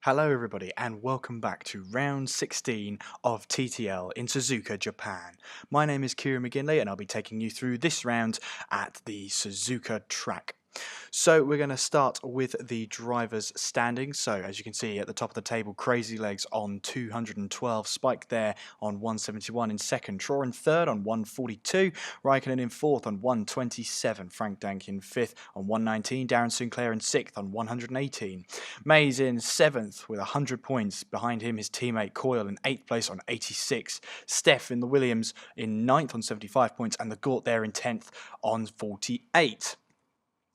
Hello everybody and welcome back to round 16 of TTL in Suzuka, Japan. My name is Kieran McGinley and I'll be taking you through this round at the Suzuka track. So we're going to start with the drivers' standings. So as you can see at the top of the table, Crazy Legs on 212, Spike there on 171 in second, Troy in third on 142, Raikkonen in fourth on 127, Frank Dank in fifth on 119, Darren Sinclair in sixth on 118, Mays in seventh with 100 points, behind him his teammate Coyle in eighth place on 86, Steph in the Williams in ninth on 75 points, and the Gort there in 10th on 48.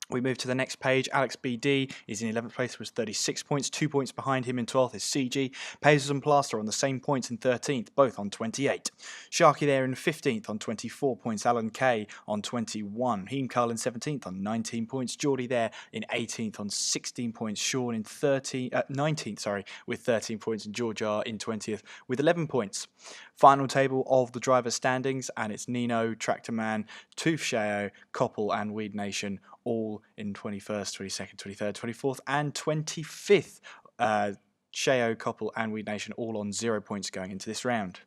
We move to the next page. Alex BD is in 11th place with 36 points. 2 points behind him in 12th is CG. Pazers and Plaster on the same points in 13th, both on 28. Sharky there in 15th on 24 points. Alan Kay on 21. Heem Carl in 17th on 19 points. Geordie there in 18th on 16 points. Sean in 19th with 13 points. And George R in 20th with 11 points. Final table of the drivers' standings, and it's Nino, Tractor Man, Tooth Shao, Koppel and Weed Nation all in 21st, 22nd, 23rd, 24th and 25th. Shao, Koppel and Weed Nation all on 0 points going into this round.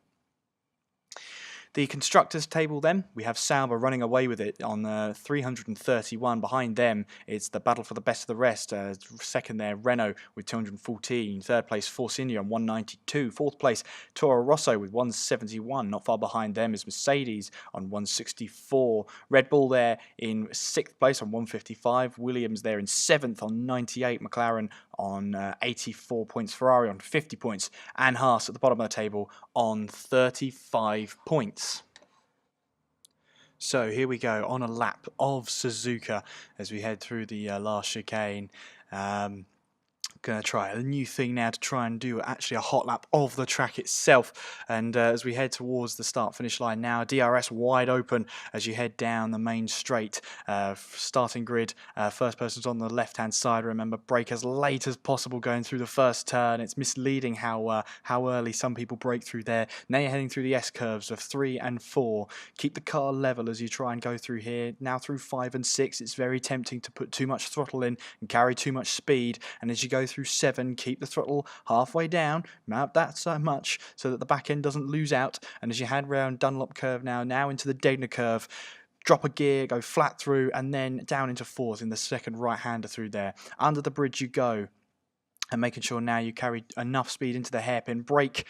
The constructors' table then, we have Sauber running away with it on 331. Behind them, it's the battle for the best of the rest. Second there, Renault with 214. Third place, Force India on 192. Fourth place, Toro Rosso with 171. Not far behind them is Mercedes on 164. Red Bull there in sixth place on 155. Williams there in seventh on 98. McLaren on 84 points. Ferrari on 50 points. And Haas at the bottom of the table on 35 points. So here we go on a lap of Suzuka as we head through the last chicane. Going to try a new thing now to try and do actually a hot lap of the track itself, and as we head towards the start finish line now, DRS wide open as you head down the main straight. Starting grid, first person's on the left hand side. Remember, brake as late as possible going through the first turn. It's misleading how early some people brake through there. Now you're heading through the S curves of 3 and 4. Keep the car level as you try and go through here. Now through 5 and 6, it's very tempting to put too much throttle in and carry too much speed, and as you go through 7, keep the throttle halfway down, mount that so much so that the back end doesn't lose out, and as you head round Dunlop curve now into the Degner curve, drop a gear, go flat through, and then down into 4th in the second right-hander through there. Under the bridge you go, and making sure now you carry enough speed into the hairpin brake,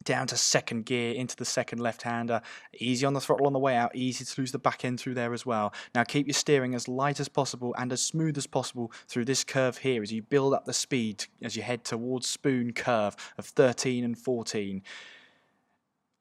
down to second gear into the second left-hander. Easy on the throttle on the way out, easy to lose the back end through there as well. Now keep your steering as light as possible and as smooth as possible through this curve here as you build up the speed as you head towards Spoon curve of 13 and 14.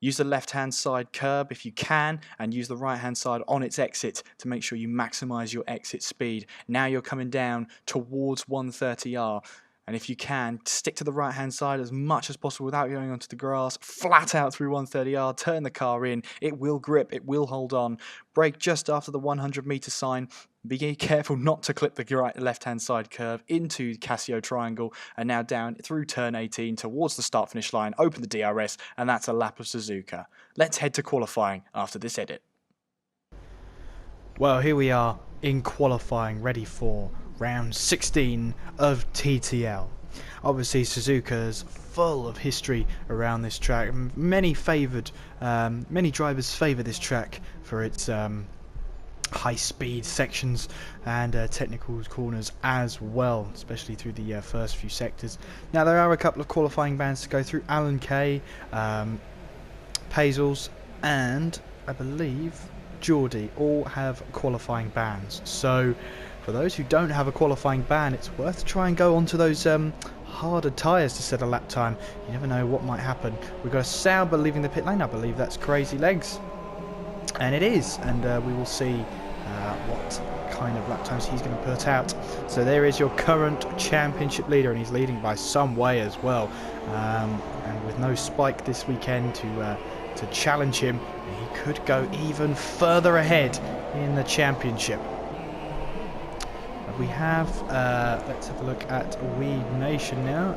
Use the left-hand side curb if you can, and use the right-hand side on its exit to make sure you maximize your exit speed. Now you're coming down towards 130R. And if you can, stick to the right-hand side as much as possible without going onto the grass. Flat out through 130R, turn the car in. It will grip, it will hold on. Brake just after the 100-meter sign. Be careful not to clip the left-hand side curve into Casio Triangle. And now down through turn 18 towards the start-finish line. Open the DRS, and that's a lap of Suzuka. Let's head to qualifying after this edit. Well, here we are in qualifying, ready for round 16 of TTL. Obviously Suzuka's full of history around this track. Many drivers favour this track for its high speed sections and technical corners as well, especially through the first few sectors. Now there are a couple of qualifying bands to go through. Alan Kay, Pazels and I believe Geordie all have qualifying bans. So for those who don't have a qualifying ban, it's worth to try and go onto those harder tyres to set a lap time. You never know what might happen. We've got a Sauber leaving the pit lane. I believe that's Crazy Legs. And it is. And we will see what kind of lap times he's going to put out. So there is your current championship leader, and he's leading by some way as well. And with no Spike this weekend to challenge him, he could go even further ahead in the championship. We have, let's have a look at Weed Nation now.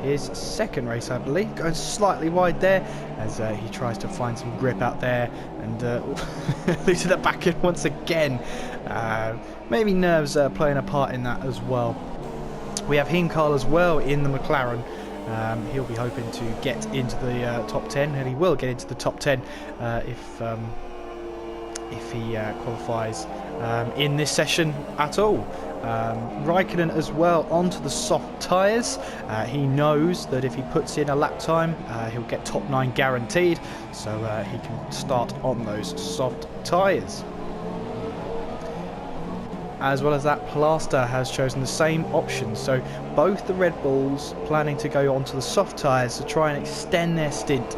His second race, I believe, going slightly wide there as he tries to find some grip out there and losing the back end once again. Maybe nerves playing a part in that as well. We have Heimkarl as well in the McLaren. He'll be hoping to get into the top 10, and he will get into the top 10 if he qualifies in this session at all. Raikkonen as well onto the soft tyres. He knows that if he puts in a lap time, he'll get top 9 guaranteed, so he can start on those soft tyres. As well as that, Plaster has chosen the same option, so both the Red Bulls planning to go onto the soft tyres to try and extend their stint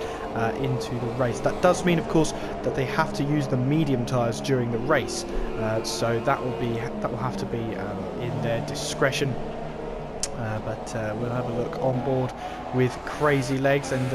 into the race. That does mean, of course, that they have to use the medium tyres during the race, so that will have to be in their discretion. But we'll have a look on board with Crazy Legs, and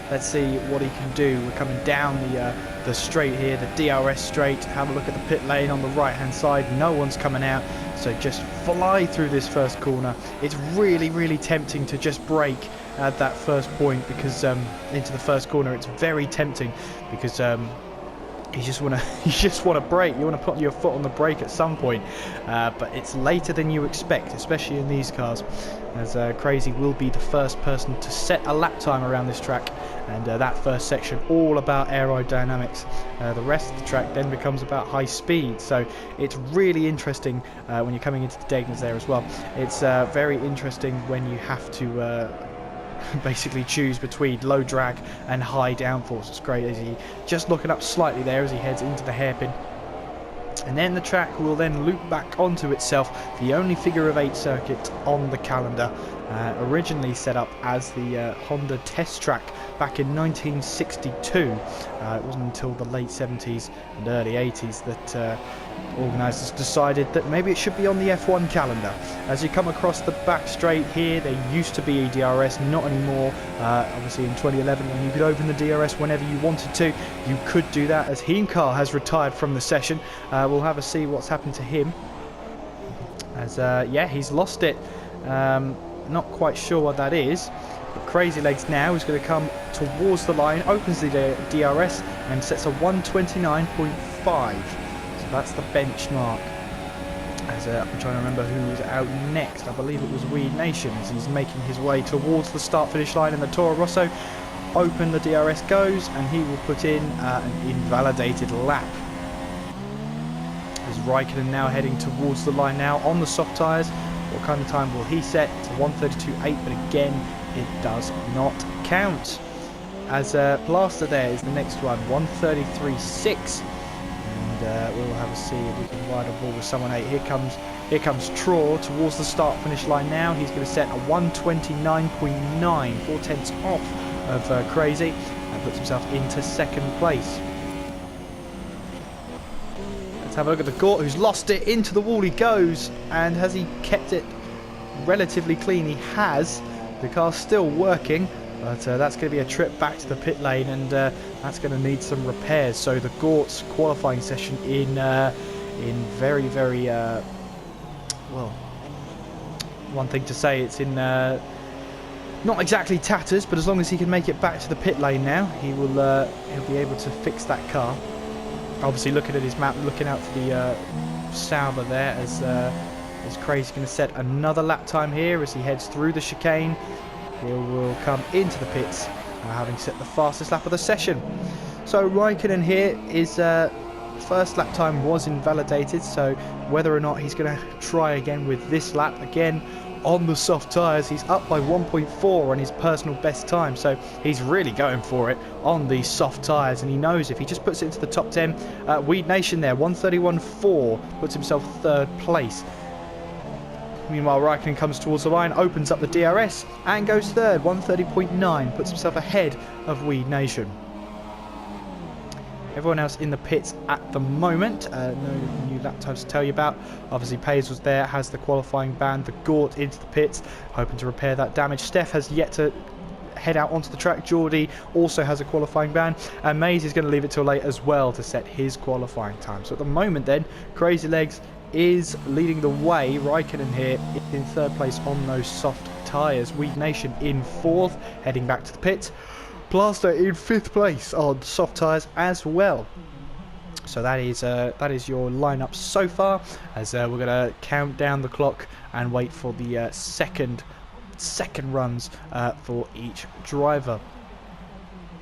let's see what he can do. We're coming down the straight here, the DRS straight. Have a look at the pit lane on the right hand side. No one's coming out, so just fly through this first corner. It's really tempting to just brake at that first point, because into the first corner it's very tempting, because you just want to brake. You want to put your foot on the brake at some point, but it's later than you expect, especially in these cars, as Crazy will be the first person to set a lap time around this track, and that first section all about aerodynamics. The rest of the track then becomes about high speed, so it's really interesting when you're coming into the Degners there as well. It's very interesting when you have to basically choose between low drag and high downforce. It's great as he just looking up slightly there as he heads into the hairpin, and then the track will then loop back onto itself, the only figure of 8 circuit on the calendar, originally set up as the Honda test track back in 1962. It wasn't until the late 70s and early 80s that organisers decided that maybe it should be on the F1 calendar. As you come across the back straight here, there used to be a DRS, not anymore. Obviously in 2011, when you could open the DRS whenever you wanted to, you could do that, as Heimkarl has retired from the session. We'll have a see what's happened to him, as yeah, he's lost it. Not quite sure what that is. But Crazy Legs now is going to come towards the line, opens the DRS and sets a 129.5. So that's the benchmark. As I'm trying to remember who was out next. I believe it was Weed Nation, as he's making his way towards the start-finish line in the Toro Rosso. Open the DRS goes, and he will put in an invalidated lap. As Raikkonen now heading towards the line now on the soft tyres. What kind of time will he set? It's 1:32.8, but again, it does not count. As Blaster there is the next one, 1:33.6, and we'll have a see if we can ride a ball with someone 8. Here comes Traw towards the start-finish line now. He's going to set a 1:29.9, 4 tenths off of Crazy, and puts himself into second place. Have a look at the Gort, who's lost it. Into the wall he goes, and has he kept it relatively clean? He has. The car's still working, but that's going to be a trip back to the pit lane, and that's going to need some repairs. So the Gort's qualifying session in very well, one thing to say, it's in not exactly tatters, but as long as he can make it back to the pit lane now, he'll be able to fix that car. Obviously looking at his map, looking out for the Sauber there, as Crazy's going to set another lap time here as he heads through the chicane. He will come into the pits, having set the fastest lap of the session. So Raikkonen here, his first lap time was invalidated, so whether or not he's going to try again with this lap, again on the soft tyres, he's up by 1.4 on his personal best time, so he's really going for it on these soft tyres, and he knows if he just puts it into the top 10, Weed Nation there, 1:31.4, puts himself third place. Meanwhile, Raikkonen comes towards the line, opens up the DRS and goes third, 1:30.9, puts himself ahead of Weed Nation. Everyone else in the pits at the moment, no new lap times to tell you about. Obviously Pays was there, has the qualifying ban. The Gort into the pits, hoping to repair that damage. Steph has yet to head out onto the track. Geordie also has a qualifying ban, and Mays is going to leave it till late as well to set his qualifying time. So at the moment then, Crazy Legs is leading the way. Raikkonen here in third place on those soft tyres. Weed Nation in fourth, heading back to the pits. Plaster in 5th place on soft tyres as well. So that is your lineup so far, as we're going to count down the clock and wait for the second runs for each driver.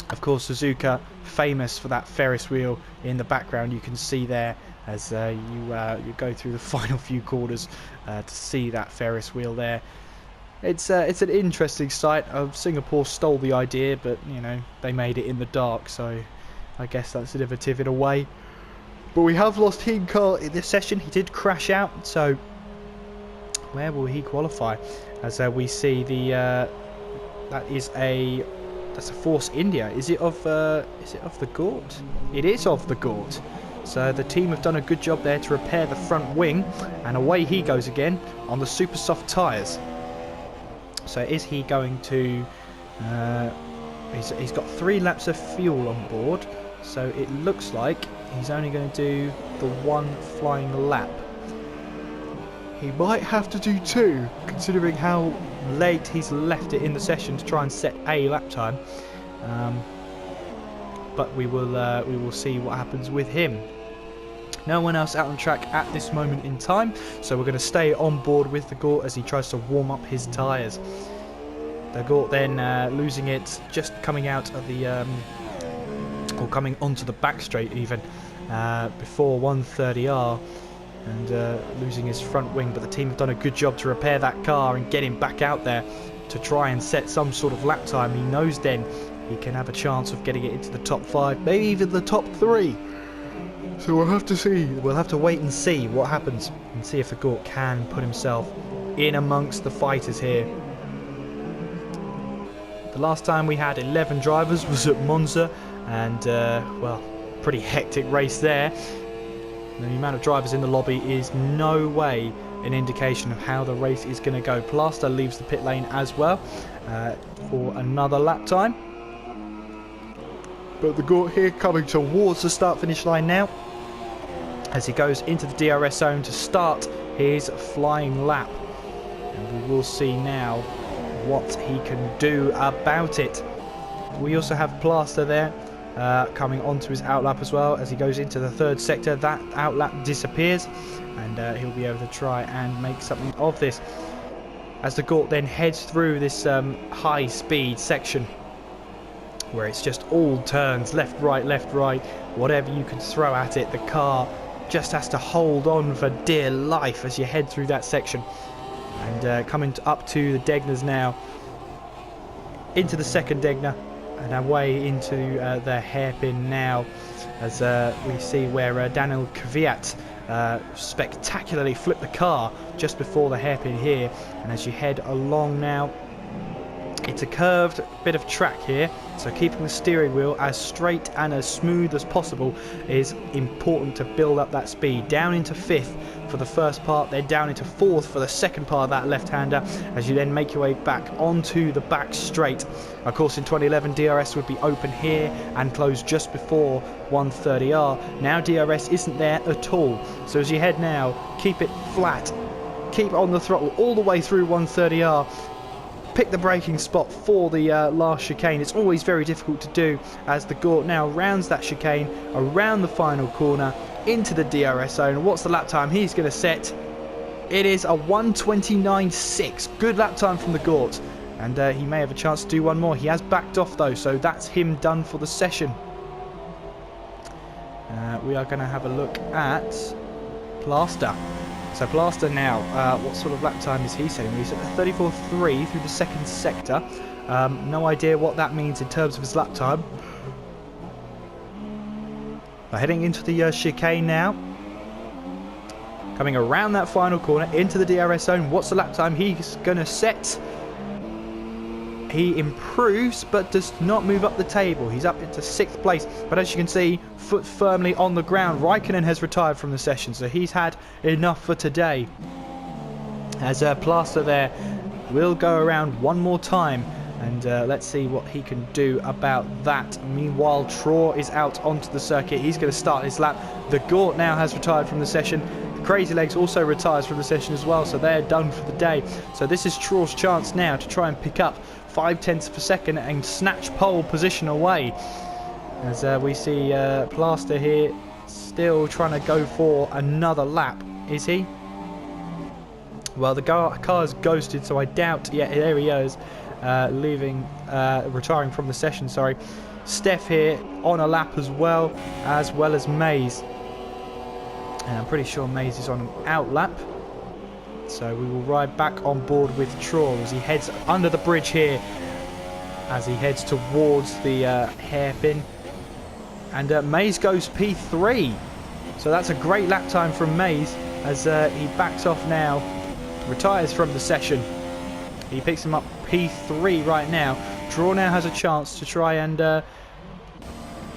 Of course, Suzuka, famous for that Ferris wheel in the background. You can see there as you go through the final few quarters to see that Ferris wheel there. It's an interesting sight. Singapore stole the idea, but you know, they made it in the dark, so I guess that's innovative in a way. But we have lost Hinkar in this session. He did crash out, so where will he qualify? As we see that's a Force India. Is it of the Gort? It is of the Gort. So the team have done a good job there to repair the front wing, and away he goes again on the super soft tyres. So is he going to? He's got 3 laps of fuel on board, so it looks like he's only going to do the 1 flying lap. He might have to do 2, considering how late he's left it in the session to try and set a lap time. But we will see what happens with him. No one else out on track at this moment in time, so we're going to stay on board with the Gort as he tries to warm up his tyres. The Gort then losing it, just coming out of the or coming onto the back straight even before 130R, and losing his front wing. But the team have done a good job to repair that car and get him back out there to try and set some sort of lap time. He knows then he can have a chance of getting it into the top 5, maybe even the top 3. So we'll have to see. We'll have to wait and see what happens, and see if the Gort can put himself in amongst the fighters here. The last time we had 11 drivers was at Monza, and well, pretty hectic race there. The amount of drivers in the lobby is no way an indication of how the race is going to go. Plaster leaves the pit lane as well for another lap time. But the Gort here coming towards the start-finish line now, as he goes into the DRS zone to start his flying lap. And we will see now what he can do about it. We also have Plaster there coming onto his outlap as well as he goes into the 3rd sector. That outlap disappears, and he'll be able to try and make something of this as the Gort then heads through this high-speed section where it's just all turns, left, right, whatever you can throw at it. The car just has to hold on for dear life as you head through that section. And coming up to the Degners now, into the 2nd Degner, and away into the hairpin now, as we see where Daniel Kvyat spectacularly flipped the car just before the hairpin here. And as you head along now, it's a curved bit of track here, so keeping the steering wheel as straight and as smooth as possible is important to build up that speed. Down into 5th for the first part, then down into 4th for the second part of that left-hander, as you then make your way back onto the back straight. Of course, in 2011 DRS would be open here and close just before 130R. Now DRS isn't there at all, so as you head now, keep it flat, keep on the throttle all the way through 130R. Pick the braking spot for the last chicane. It's always very difficult to do, as the Gort now rounds that chicane around the final corner into the DRS zone. What's the lap time he's going to set? It is a 1:29.6. Good lap time from the Gort, and he may have a chance to do one more. He has backed off though, so that's him done for the session. We are going to have a look at Plaster. So Plaster now, what sort of lap time is he setting? He's at 34.3 through the 2nd sector. No idea what that means in terms of his lap time. We're heading into the chicane now. Coming around that final corner into the DRS zone. What's the lap time he's going to set? He improves but does not move up the table. He's up into 6th place, but as you can see, foot firmly on the ground. Raikkonen has retired from the session, so he's had enough for today. As Plaster there will go around one more time, and let's see what he can do about that. Meanwhile, Traw is out onto the circuit. He's going to start his lap. The Gort now has retired from the session. Crazy Legs also retires from the session as well, so they're done for the day. So this is Traw's chance now to try and pick up 0.5 per second and snatch pole position away. As we see Plaster here Still trying to go for another lap, is he? Well, the car's ghosted, so I doubt. Yeah, there he is, retiring from the session. Sorry, Steph here on a lap as well as Mays. And I'm pretty sure Mays is on an out lap. So we will ride back on board with Troll as he heads under the bridge here, as he heads towards the hairpin. And Mays goes P3. So that's a great lap time from Mays as he backs off now, retires from the session. He picks him up P3 right now. Draw now has a chance to try and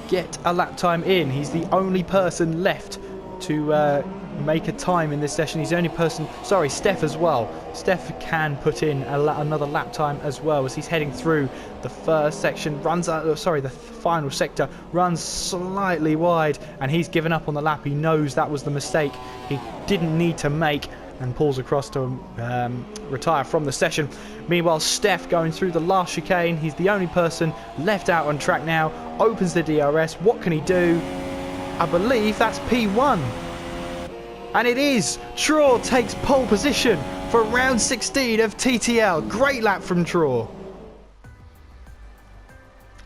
get a lap time in. He's the only person left to make a time in this session. He's the only person, sorry, Steph as well. Steph can put in another lap time as well as he's heading through the first section, the final sector, runs slightly wide, and he's given up on the lap. He knows that was the mistake he didn't need to make, and pulls across to retire from the session. Meanwhile, Steph going through the last chicane. He's the only person left out on track now. Opens the DRS. What can he do? I believe that's P1. And it is! Traw takes pole position for round 16 of TTL. Great lap from Traw.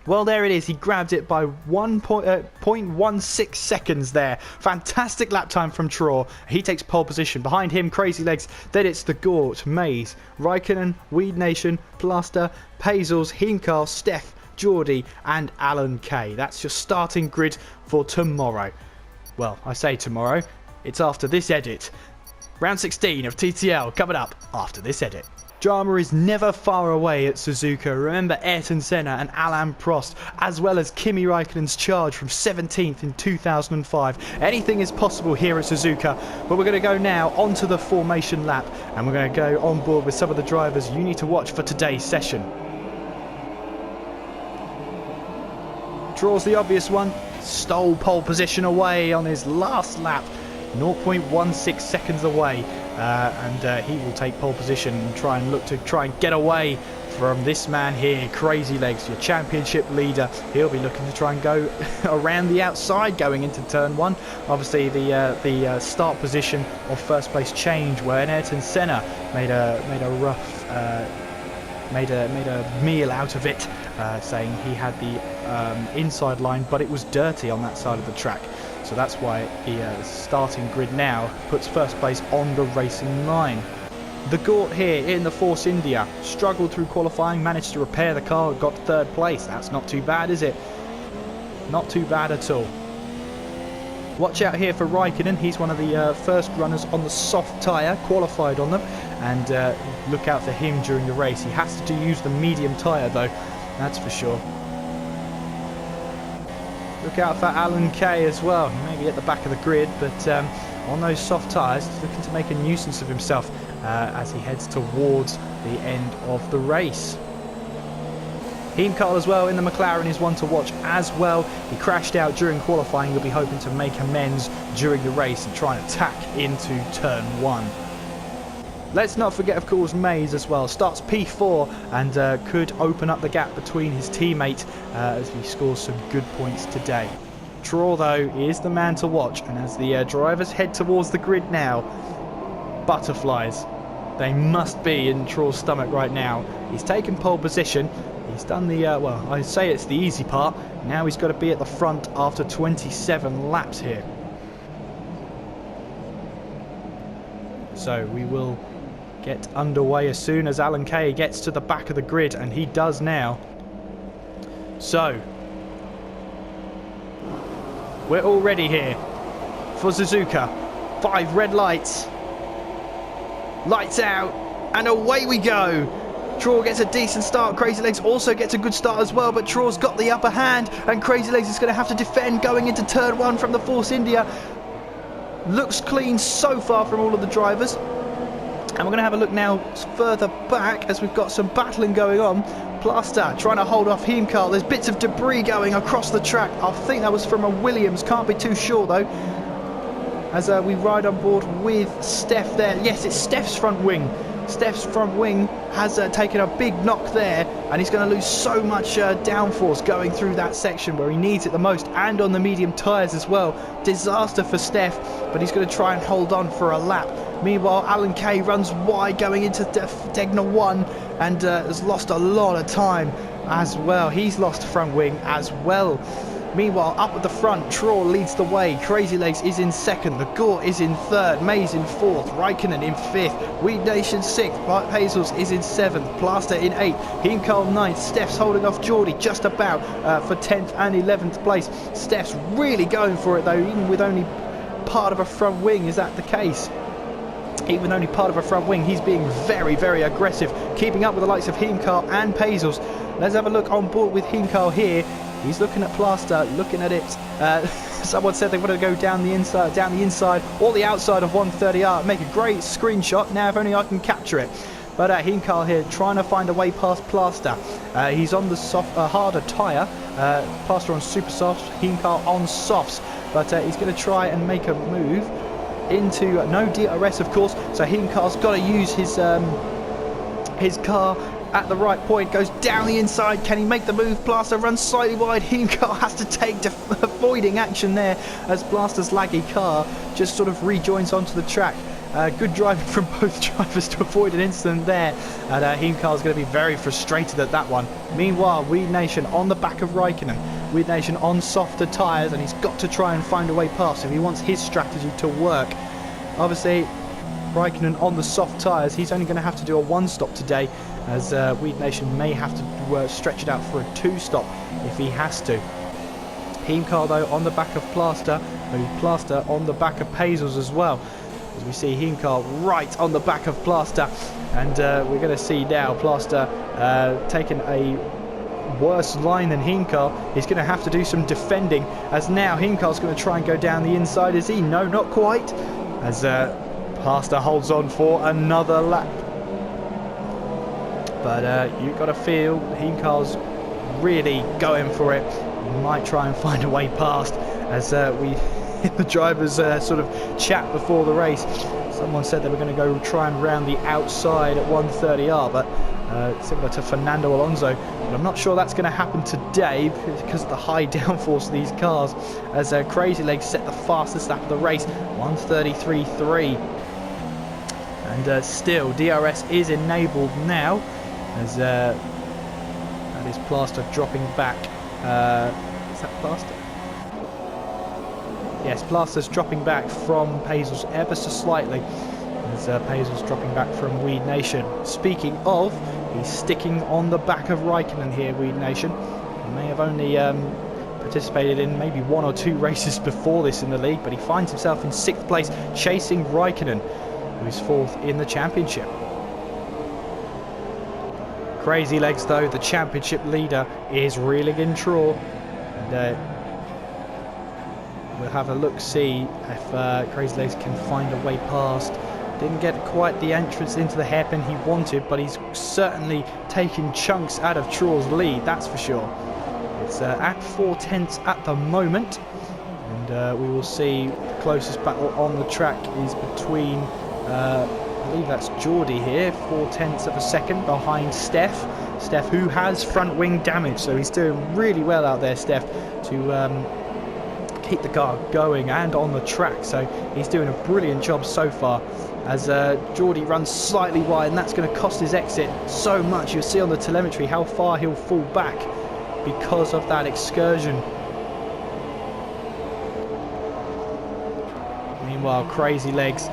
Well, there it is. He grabbed it by 0.16 seconds there. Fantastic lap time from Traw. He takes pole position. Behind him, Crazy Legs. Then it's the Gort, Mays, Raikkonen, Weed Nation, Plaster, Pazels, Heemkarl, Steph, Geordie and Alan Kay. That's your starting grid for tomorrow. Well, I say tomorrow. It's after this edit. Round 16 of TTL coming up after this edit. Drama is never far away at Suzuka. Remember Ayrton Senna and Alain Prost, as well as Kimi Raikkonen's charge from 17th in 2005. Anything is possible here at Suzuka, but we're going to go now onto the formation lap, and we're going to go on board with some of the drivers you need to watch for today's session. Draws the obvious one, stole pole position away on his last lap, 0.16 seconds away. And he will take pole position and try and get away from this man here, Crazy Legs, your championship leader. He'll be looking to try and go around the outside going into turn one. Obviously the start position of first place change when Ayrton Senna made a meal out of it, saying he had the inside line, but it was dirty on that side of the track. So that's why the starting grid now puts first place on the racing line. The Gort here in the Force India struggled through qualifying, managed to repair the car, got third place. That's not too bad, is it? Not too bad at all. Watch out here for Raikkonen. He's one of the first runners on the soft tyre, qualified on them, and look out for him during the race. He has to use the medium tyre though, that's for sure. Look out for Alan Kay as well. He may be at the back of the grid, but on those soft tyres, he's looking to make a nuisance of himself as he heads towards the end of the race. Heemkarl as well in the McLaren is one to watch as well. He crashed out during qualifying. He'll be hoping to make amends during the race and try and attack into turn one. Let's not forget, of course, Mays as well. Starts P4 and could open up the gap between his teammate as he scores some good points today. Traw, though, is the man to watch. And as the drivers head towards the grid now, butterflies. They must be in Traw's stomach right now. He's taken pole position. He's done the, well, I say it's the easy part. Now he's got to be at the front after 27 laps here. So we will get underway as soon as Alan Kay gets to the back of the grid, and he does now. So we're all ready here for Suzuka. 5 red lights. Lights out, and away we go. Traw gets a decent start. Crazy Legs also gets a good start as well, but Traw's got the upper hand, and Crazy Legs is going to have to defend going into turn one from the Force India. Looks clean so far from all of the drivers. And we're going to have a look now further back as we've got some battling going on. Plaster trying to hold off Heemkarl. There's bits of debris going across the track. I think that was from a Williams. Can't be too sure though. As we ride on board with Steph there. Yes, it's Steph's front wing Steph's front wing has taken a big knock there, and he's going to lose so much downforce going through that section where he needs it the most, and on the medium tyres as well. Disaster for Steph, but he's going to try and hold on for a lap. Meanwhile, Alan Kay runs wide going into Degner 1 and has lost a lot of time as well. He's lost front wing as well. Meanwhile, up at the front, Traw leads the way. Crazy Legs is in second. The Gore is in third. Mays in fourth. Raikkonen in fifth. Weed Nation sixth. Hazels is in seventh. Plaster in eighth. Hinkle ninth. Steph's holding off Geordie just about for 10th and 11th place. Steph's really going for it though, even with only part of a front wing. Is that the case? Even only part of a front wing, he's being very, very aggressive, keeping up with the likes of Hinkle and Hazels. Let's have a look on board with Hinkle here. He's looking at Plaster, looking at it. Someone said they wanted to go down the inside or the outside of 130R. Make a great screenshot. Now, if only I can capture it. But Hinkle here trying to find a way past Plaster. He's on the harder tyre. Plaster on super softs, Hinkle on softs. But he's going to try and make a move into no DRS, of course. So Hinkle's got to use his car at the right point, goes down the inside. Can he make the move? Plaster runs slightly wide. Hinkle has to take avoiding action there as Plaster's laggy car just sort of rejoins onto the track. Good driving from both drivers to avoid an incident there, and Hinkle's going to be very frustrated at that one. Meanwhile, Weed Nation on the back of Raikkonen. Weed Nation on softer tyres, and he's got to try and find a way past if he wants his strategy to work. Obviously, Raikkonen on the soft tyres, he's only going to have to do a one-stop today, as Weed Nation may have to stretch it out for a two-stop if he has to. Hinkle though on the back of Plaster, maybe Plaster on the back of Hazels as well. As we see Hinkle right on the back of Plaster, and we're going to see now Plaster taking a worse line than Hinkle. He's going to have to do some defending, as now Hinkle's going to try and go down the inside. Is he? No, not quite, as Plaster holds on for another lap. But you've got to feel Hinkle's really going for it. He might try and find a way past, as the drivers sort of chat before the race. Someone said they were going to go try and round the outside at 130R, but similar to Fernando Alonso. But I'm not sure that's going to happen today because of the high downforce of these cars, as Crazy Legs set the fastest lap of the race, 133.3. And still, DRS is enabled now, as that is Plaster dropping back. Is that Plaster? Yes, Plaster's dropping back from Hazels ever so slightly, as Hazels dropping back from Weed Nation. Speaking of, he's sticking on the back of Raikkonen here, Weed Nation. He may have only participated in maybe one or two races before this in the league, but he finds himself in 6th place, chasing Raikkonen, who's 4th in the championship. Crazy Legs though, the championship leader, is reeling in Traw, and we'll have a look, see if Crazy Legs can find a way past. Didn't get quite the entrance into the hairpin he wanted, but he's certainly taking chunks out of Traw's lead, that's for sure. It's at 4/10 at the moment, and we will see the closest battle on the track is between I believe that's Geordie here, 4/10 of a second behind Steph. Steph, who has front wing damage, so he's doing really well out there, Steph, to keep the car going and on the track. So he's doing a brilliant job so far, as Geordie runs slightly wide, and that's going to cost his exit so much. You'll see on the telemetry how far he'll fall back because of that excursion. Meanwhile, Crazy Legs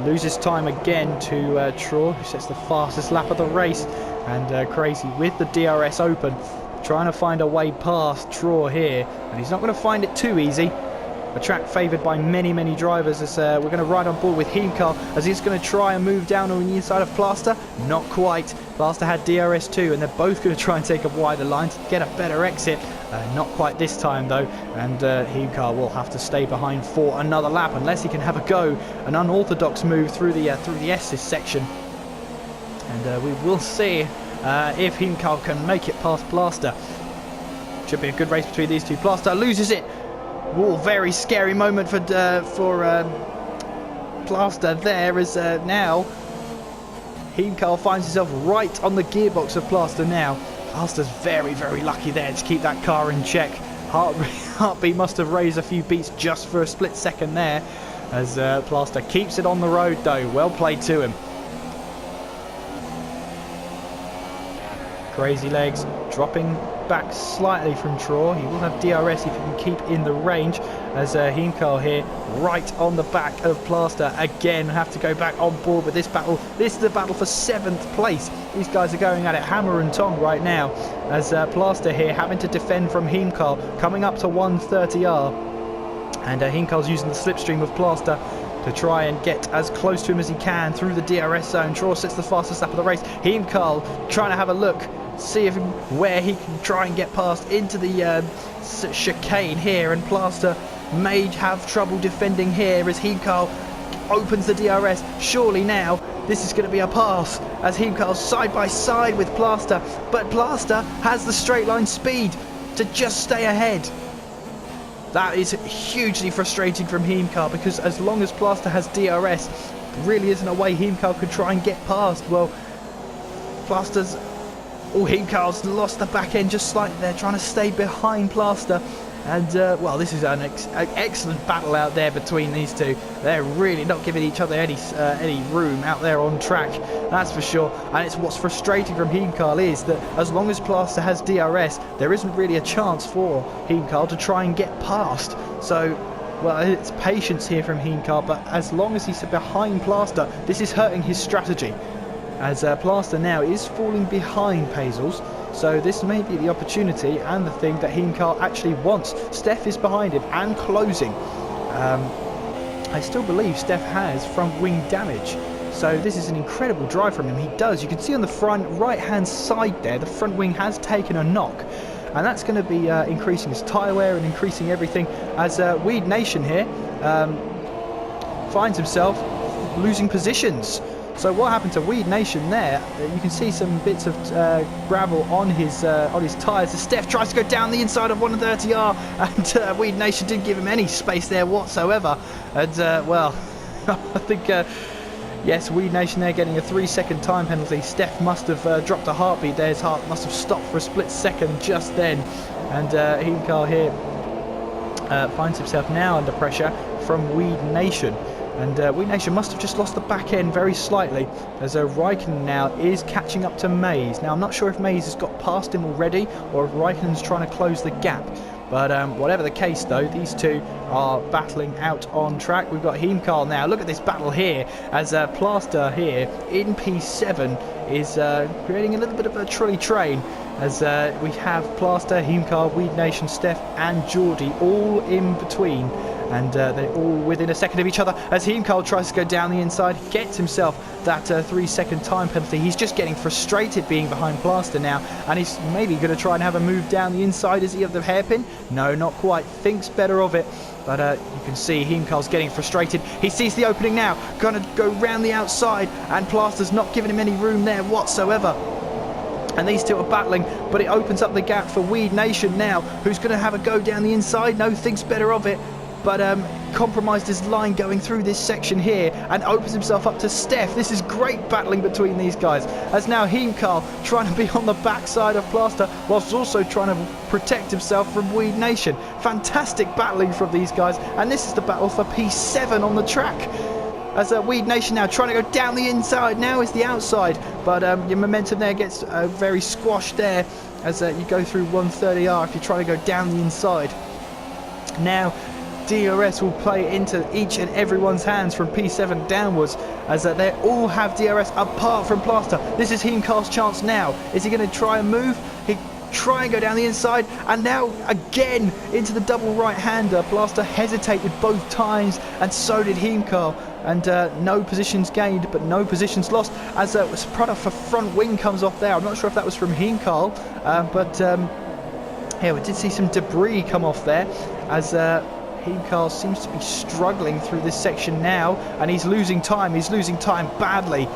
loses time again to Traw, who sets the fastest lap of the race, and Crazy with the DRS open, trying to find a way past Traw here, and he's not going to find it too easy. A track favoured by many, many drivers, as we're going to ride on board with Hinkle, as he's going to try and move down on the inside of Plaster. Not quite. Plaster had DRS too, and they're both going to try and take a wider line to get a better exit. Not quite this time though, and Hinkle will have to stay behind for another lap unless he can have a go, an unorthodox move through the S's section. And we will see if Hinkle can make it past Plaster. Should be a good race between these two. Plaster loses it. Ooh, very scary moment for Plaster there, as now Heemkarl finds himself right on the gearbox of Plaster now. Plaster's very, very lucky there to keep that car in check. Heartbeat must have raised a few beats just for a split second there, as Plaster keeps it on the road though. Well played to him. Crazy Legs dropping back slightly from Traw. He will have DRS if he can keep in the range, as Heemkarl here right on the back of Plaster again. Have to go back on board with this battle. This is the battle for 7th place. These guys are going at it hammer and tong right now, as Plaster here having to defend from Heemkarl, coming up to 130R, and Heemkarl's using the slipstream of Plaster to try and get as close to him as he can through the DRS zone. Traw sets the fastest lap of the race. Heemkarl trying to have a look, see if where he can try and get past into the chicane here, and Plaster may have trouble defending here as Heemkarl opens the DRS. Surely now this is going to be a pass, as Heemkarl's side by side with Plaster, but Plaster has the straight line speed to just stay ahead. That is hugely frustrating from Heemkarl, because as long as Plaster has DRS, really isn't a way Heemkarl could try and get past. Well, Plaster's... Oh, Heemkarl's lost the back end just slightly there, trying to stay behind Plaster. And, well, this is an excellent battle out there between these two. They're really not giving each other any room out there on track, that's for sure. And it's what's frustrating from Heemkarl is that as long as Plaster has DRS, there isn't really a chance for Heemkarl to try and get past. So, well, it's patience here from Heemkarl, but as long as he's behind Plaster, this is hurting his strategy, as Plaster now is falling behind Pazels. So this may be the opportunity and the thing that Heemkarl actually wants. Steph is behind him and closing. I still believe Steph has front wing damage. So this is an incredible drive from him. He does. You can see on the front right hand side there, the front wing has taken a knock. And that's going to be increasing his tyre wear and increasing everything, as Weed Nation here finds himself losing positions. So what happened to Weed Nation there? You can see some bits of gravel on his tyres. As Steph tries to go down the inside of 130R, and Weed Nation didn't give him any space there whatsoever. And well, I think yes, Weed Nation there getting a 3-second time penalty. Steph must have dropped a heartbeat there. His heart must have stopped for a split second just then. And Heemkarl here finds himself now under pressure from Weed Nation. And Weed Nation must have just lost the back end very slightly, as Raikkonen now is catching up to Mays. Now I'm not sure if Mays has got past him already, or if Raikkonen's trying to close the gap. But whatever the case though, these two are battling out on track. We've got Heemkarl now. Look at this battle here, as Plaster here in P7 is creating a little bit of a trolley train, as we have Plaster, Heemkarl, Weed Nation, Steph and Geordie all in between. And they're all within a second of each other, as Heemkarl tries to go down the inside, gets himself that 3-second time penalty. He's just getting frustrated being behind Plaster now, and he's maybe going to try and have a move down the inside. Is he of the hairpin? No, not quite. Thinks better of it. But you can see Heemkarl's getting frustrated. He sees the opening now, going to go round the outside, and Plaster's not giving him any room there whatsoever. And these two are battling, but it opens up the gap for Weed Nation now, who's going to have a go down the inside. No, thinks better of it. But compromised his line going through this section here, and opens himself up to Steph. This is great battling between these guys, as now Heemkarl trying to be on the backside of Plaster whilst also trying to protect himself from Weed Nation. Fantastic battling from these guys, and this is the battle for P7 on the track, as Weed Nation now trying to go down the inside. Now is the outside, but your momentum there gets very squashed there, as you go through 130R if you try to go down the inside. Now DRS will play into each and everyone's hands from P7 downwards, as they all have DRS apart from Plaster. This is Heemkarl's chance now. Is he going to try and move? He try and go down the inside, and now again into the double right-hander. Plaster hesitated both times, and so did Heemkarl. And no positions gained, but no positions lost, as product for front wing comes off there. I'm not sure if that was from Heemkarl, but yeah, we did see some debris come off there, as Heemkarl seems to be struggling through this section now, and he's losing time. He's losing time badly.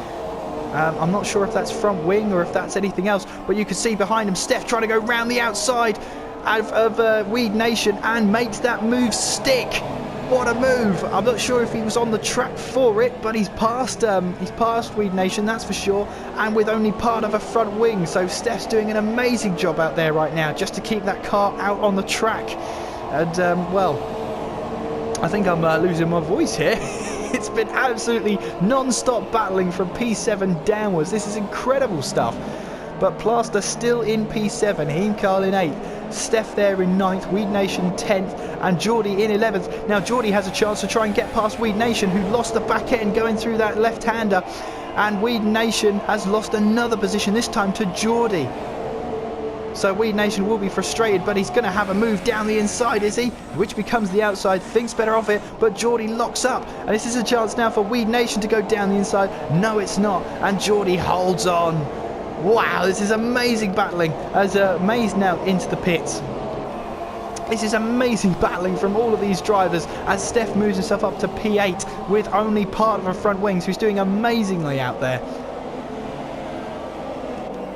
I'm not sure if that's front wing or if that's anything else, but you can see behind him Steph trying to go round the outside of Weed Nation and makes that move stick. What a move! I'm not sure if he was on the track for it, but he's passed Weed Nation, that's for sure, and with only part of a front wing. So Steph's doing an amazing job out there right now just to keep that car out on the track. And well, I think I'm losing my voice here. It's been absolutely non-stop battling from P7 downwards. This is incredible stuff. But Plaster still in P7, Heimkarl in 8th, Steph there in 9th, Weed Nation 10th, and Geordie in 11th. Now Geordie has a chance to try and get past Weed Nation, who lost the back end going through that left-hander. And Weed Nation has lost another position, this time to Geordie. So Weed Nation will be frustrated, but he's going to have a move down the inside, is he? Which becomes the outside, thinks better of it, but Geordie locks up. And this is a chance now for Weed Nation to go down the inside. No, it's not. And Geordie holds on. Wow, this is amazing battling as May's now into the pits. This is amazing battling from all of these drivers as Steph moves himself up to P8 with only part of a front wing, so he's doing amazingly out there.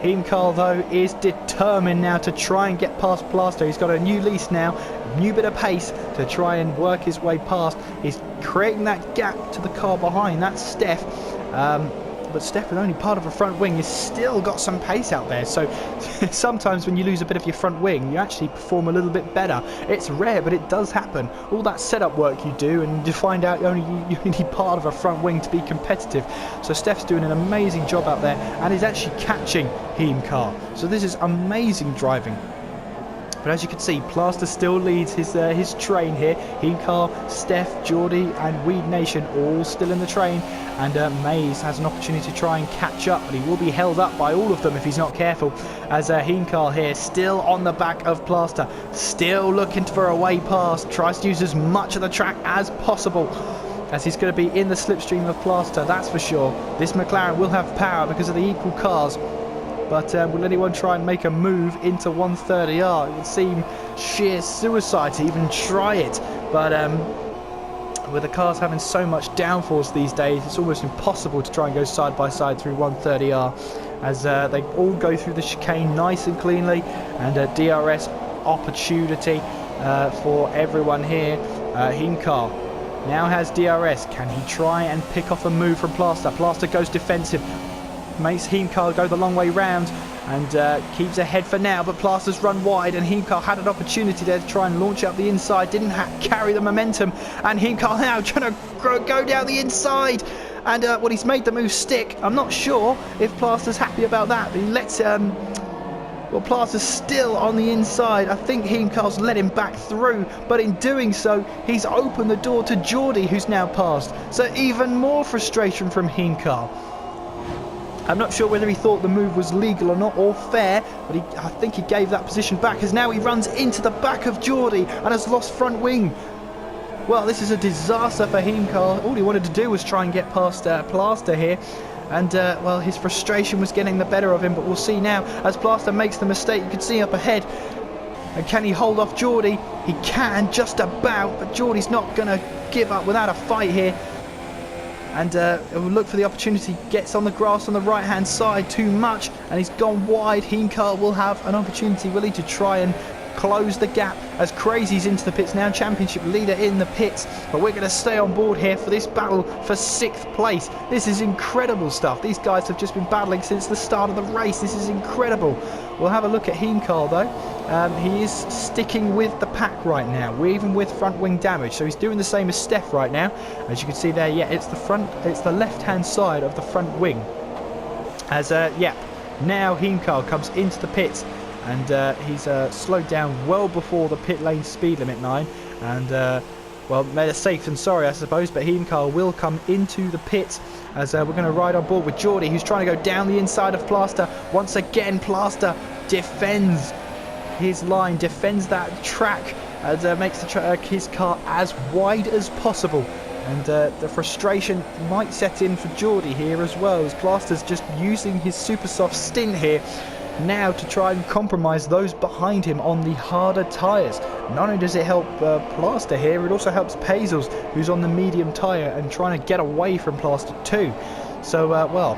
Heimkarl though is determined now to try and get past Plaster. He's got a new lease now, a new bit of pace to try and work his way past. He's creating that gap to the car behind, that's Steph. But Steph, with only part of a front wing, has still got some pace out there. So sometimes when you lose a bit of your front wing, you actually perform a little bit better. It's rare, but it does happen. All that setup work you do, and you find out you only need part of a front wing to be competitive. So Steph's doing an amazing job out there, and is actually catching Heimkarl. So this is amazing driving. But as you can see, Plaster still leads his train here. Heimkarl, Steph, Geordie and Weed Nation all still in the train. And Mays has an opportunity to try and catch up, but he will be held up by all of them if he's not careful. As Heimkarl here, still on the back of Plaster, still looking for a way past, tries to use as much of the track as possible. As he's going to be in the slipstream of Plaster, that's for sure. This McLaren will have power because of the equal cars. But will anyone try and make a move into 130R? It would seem sheer suicide to even try it. But with the cars having so much downforce these days, it's almost impossible to try and go side by side through 130R. As they all go through the chicane nice and cleanly. And a DRS opportunity for everyone here. Heimkarl now has DRS. Can he try and pick off a move from Plaster? Plaster goes defensive. Makes Heimkarl go the long way round and keeps ahead for now, but Plaster's run wide and Heimkarl had an opportunity there to try and launch up the inside, didn't carry the momentum, and Heimkarl now trying to go down the inside, and well, he's made the move stick. I'm not sure if Plaster's happy about that, but he lets well, Plaster's still on the inside. I think Heimkarl's let him back through, but in doing so, he's opened the door to Geordie, who's now passed. So even more frustration from Heimkarl. I'm not sure whether he thought the move was legal or not, or fair, but I think he gave that position back as now he runs into the back of Geordie and has lost front wing. Well, this is a disaster for Heimkarl. All he wanted to do was try and get past Plaster here. And, well, his frustration was getting the better of him, but we'll see now as Plaster makes the mistake. You can see up ahead. And can he hold off Geordie? He can, just about, but Geordie's not going to give up without a fight here. And will look for the opportunity, gets on the grass on the right hand side too much, and he's gone wide. Heimkarl will have an opportunity, will he, to try and close the gap as Crazy's into the pits now, championship leader in the pits. But we're going to stay on board here for this battle for 6th place. This is incredible stuff. These guys have just been battling since the start of the race. This is incredible. We'll have a look at Heimkarl though. He is sticking with the pack right now, even with front wing damage, so he's doing the same as Steph right now. As you can see there, yeah, it's the left hand side of the front wing. As yeah, now Heimkarl comes into the pits, and he's slowed down well before the pit lane speed limit 9, and well, better safe than sorry, I suppose. But Heimkarl will come into the pits as we're going to ride on board with Geordie, who's trying to go down the inside of Plaster. Once again, Plaster defends his line, defends that track, and makes his car as wide as possible. And the frustration might set in for Geordie here as well, as Plaster's just using his super soft stint here now to try and compromise those behind him on the harder tyres. Not only does it help Plaster here, it also helps Pazels, who's on the medium tyre and trying to get away from Plaster too. So well,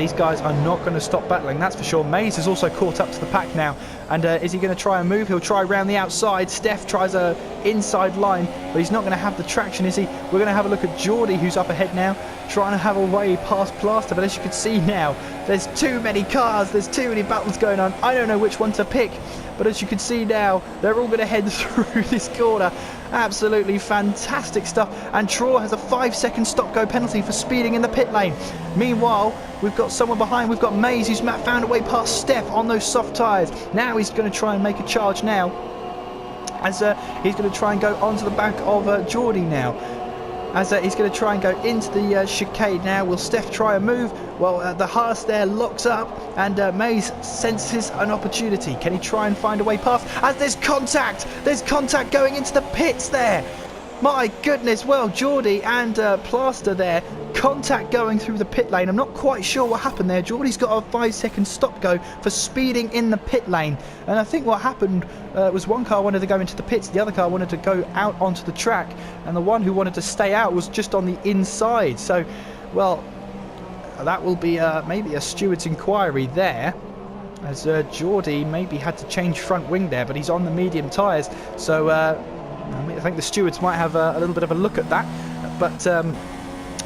These guys are not going to stop battling, that's for sure. Mays has also caught up to the pack now. And is he going to try and move? He'll try around the outside. Steph tries a inside line, but he's not going to have the traction, is he? We're going to have a look at Geordie, who's up ahead now, trying to have a way past Plaster. But as you can see now, there's too many cars. There's too many battles going on. I don't know which one to pick. But as you can see now, they're all going to head through this corner. Absolutely fantastic stuff. And Traw has a 5-second stop-go penalty for speeding in the pit lane. Meanwhile, we've got someone behind. We've got Mays, who's found a way past Steph on those soft tyres. Now he's going to try and make a charge now, as he's going to try and go onto the back of Geordie now. As he's going to try and go into the chicane now. Will Steph try and move? Well, the Haas there locks up, and Mays senses an opportunity. Can he try and find a way past? As there's contact! There's contact going into the pits there! My goodness, well, Geordie and Plaster there, contact going through the pit lane. I'm not quite sure what happened there. Geordie's got a 5-second stop go for speeding in the pit lane. And I think what happened was one car wanted to go into the pits, the other car wanted to go out onto the track, and the one who wanted to stay out was just on the inside. So, well, that will be maybe a steward's inquiry there, as Geordie maybe had to change front wing there, but he's on the medium tyres. So, I think the stewards might have a little bit of a look at that, but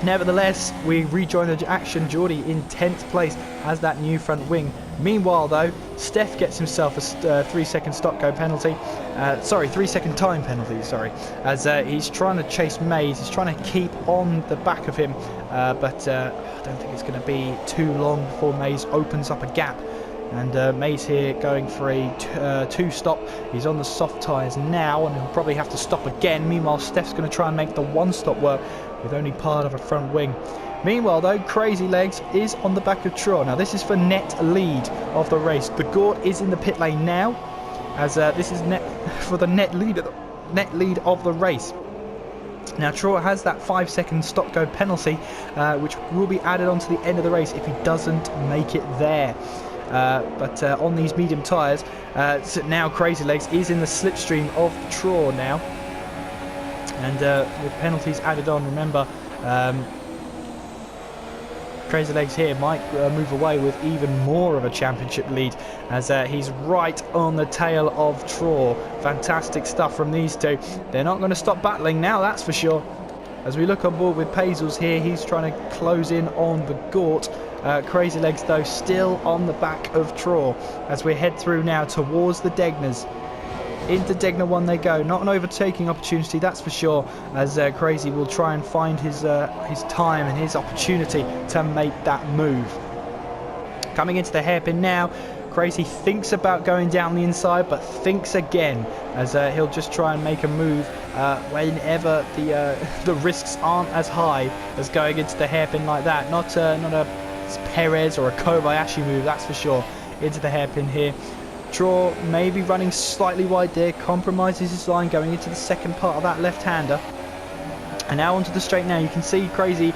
nevertheless, we rejoin the action. Geordie in 10th place has that new front wing. Meanwhile, though, Steph gets himself a 3-second stop-go penalty. 3-second time penalty, sorry, as he's trying to chase Mays. He's trying to keep on the back of him, but I don't think it's going to be too long before Mays opens up a gap. And Mays here going for a two-stop. He's on the soft tyres now, and he'll probably have to stop again. Meanwhile, Steph's going to try and make the one-stop work with only part of a front wing. Meanwhile, though, Crazy Legs is on the back of Troy. Now, this is for net lead of the race. The Gort is in the pit lane now, as this is for the net lead of the race. Now, Troy has that 5-second stop-go penalty, which will be added onto the end of the race if he doesn't make it there. But on these medium tyres, so now Crazy Legs is in the slipstream of Troy now, and with penalties added on, remember, Crazy Legs here might move away with even more of a championship lead, as he's right on the tail of Troy. Fantastic stuff from these two. They're not going to stop battling now, that's for sure. As we look on board with Pazels here, he's trying to close in on the Gort. Crazy Legs, though, still on the back of Troy, as we head through now towards the Degners. Into Degner 1 they go. Not an overtaking opportunity, that's for sure, as Crazy will try and find his time and his opportunity to make that move. Coming into the hairpin now, Crazy thinks about going down the inside, but thinks again, as he'll just try and make a move whenever the risks aren't as high as going into the hairpin like that. Not a Perez or a Kobayashi move, that's for sure. Into the hairpin here. Draw maybe running slightly wide there, compromises his line going into the second part of that left-hander. And now onto the straight now. You can see Crazy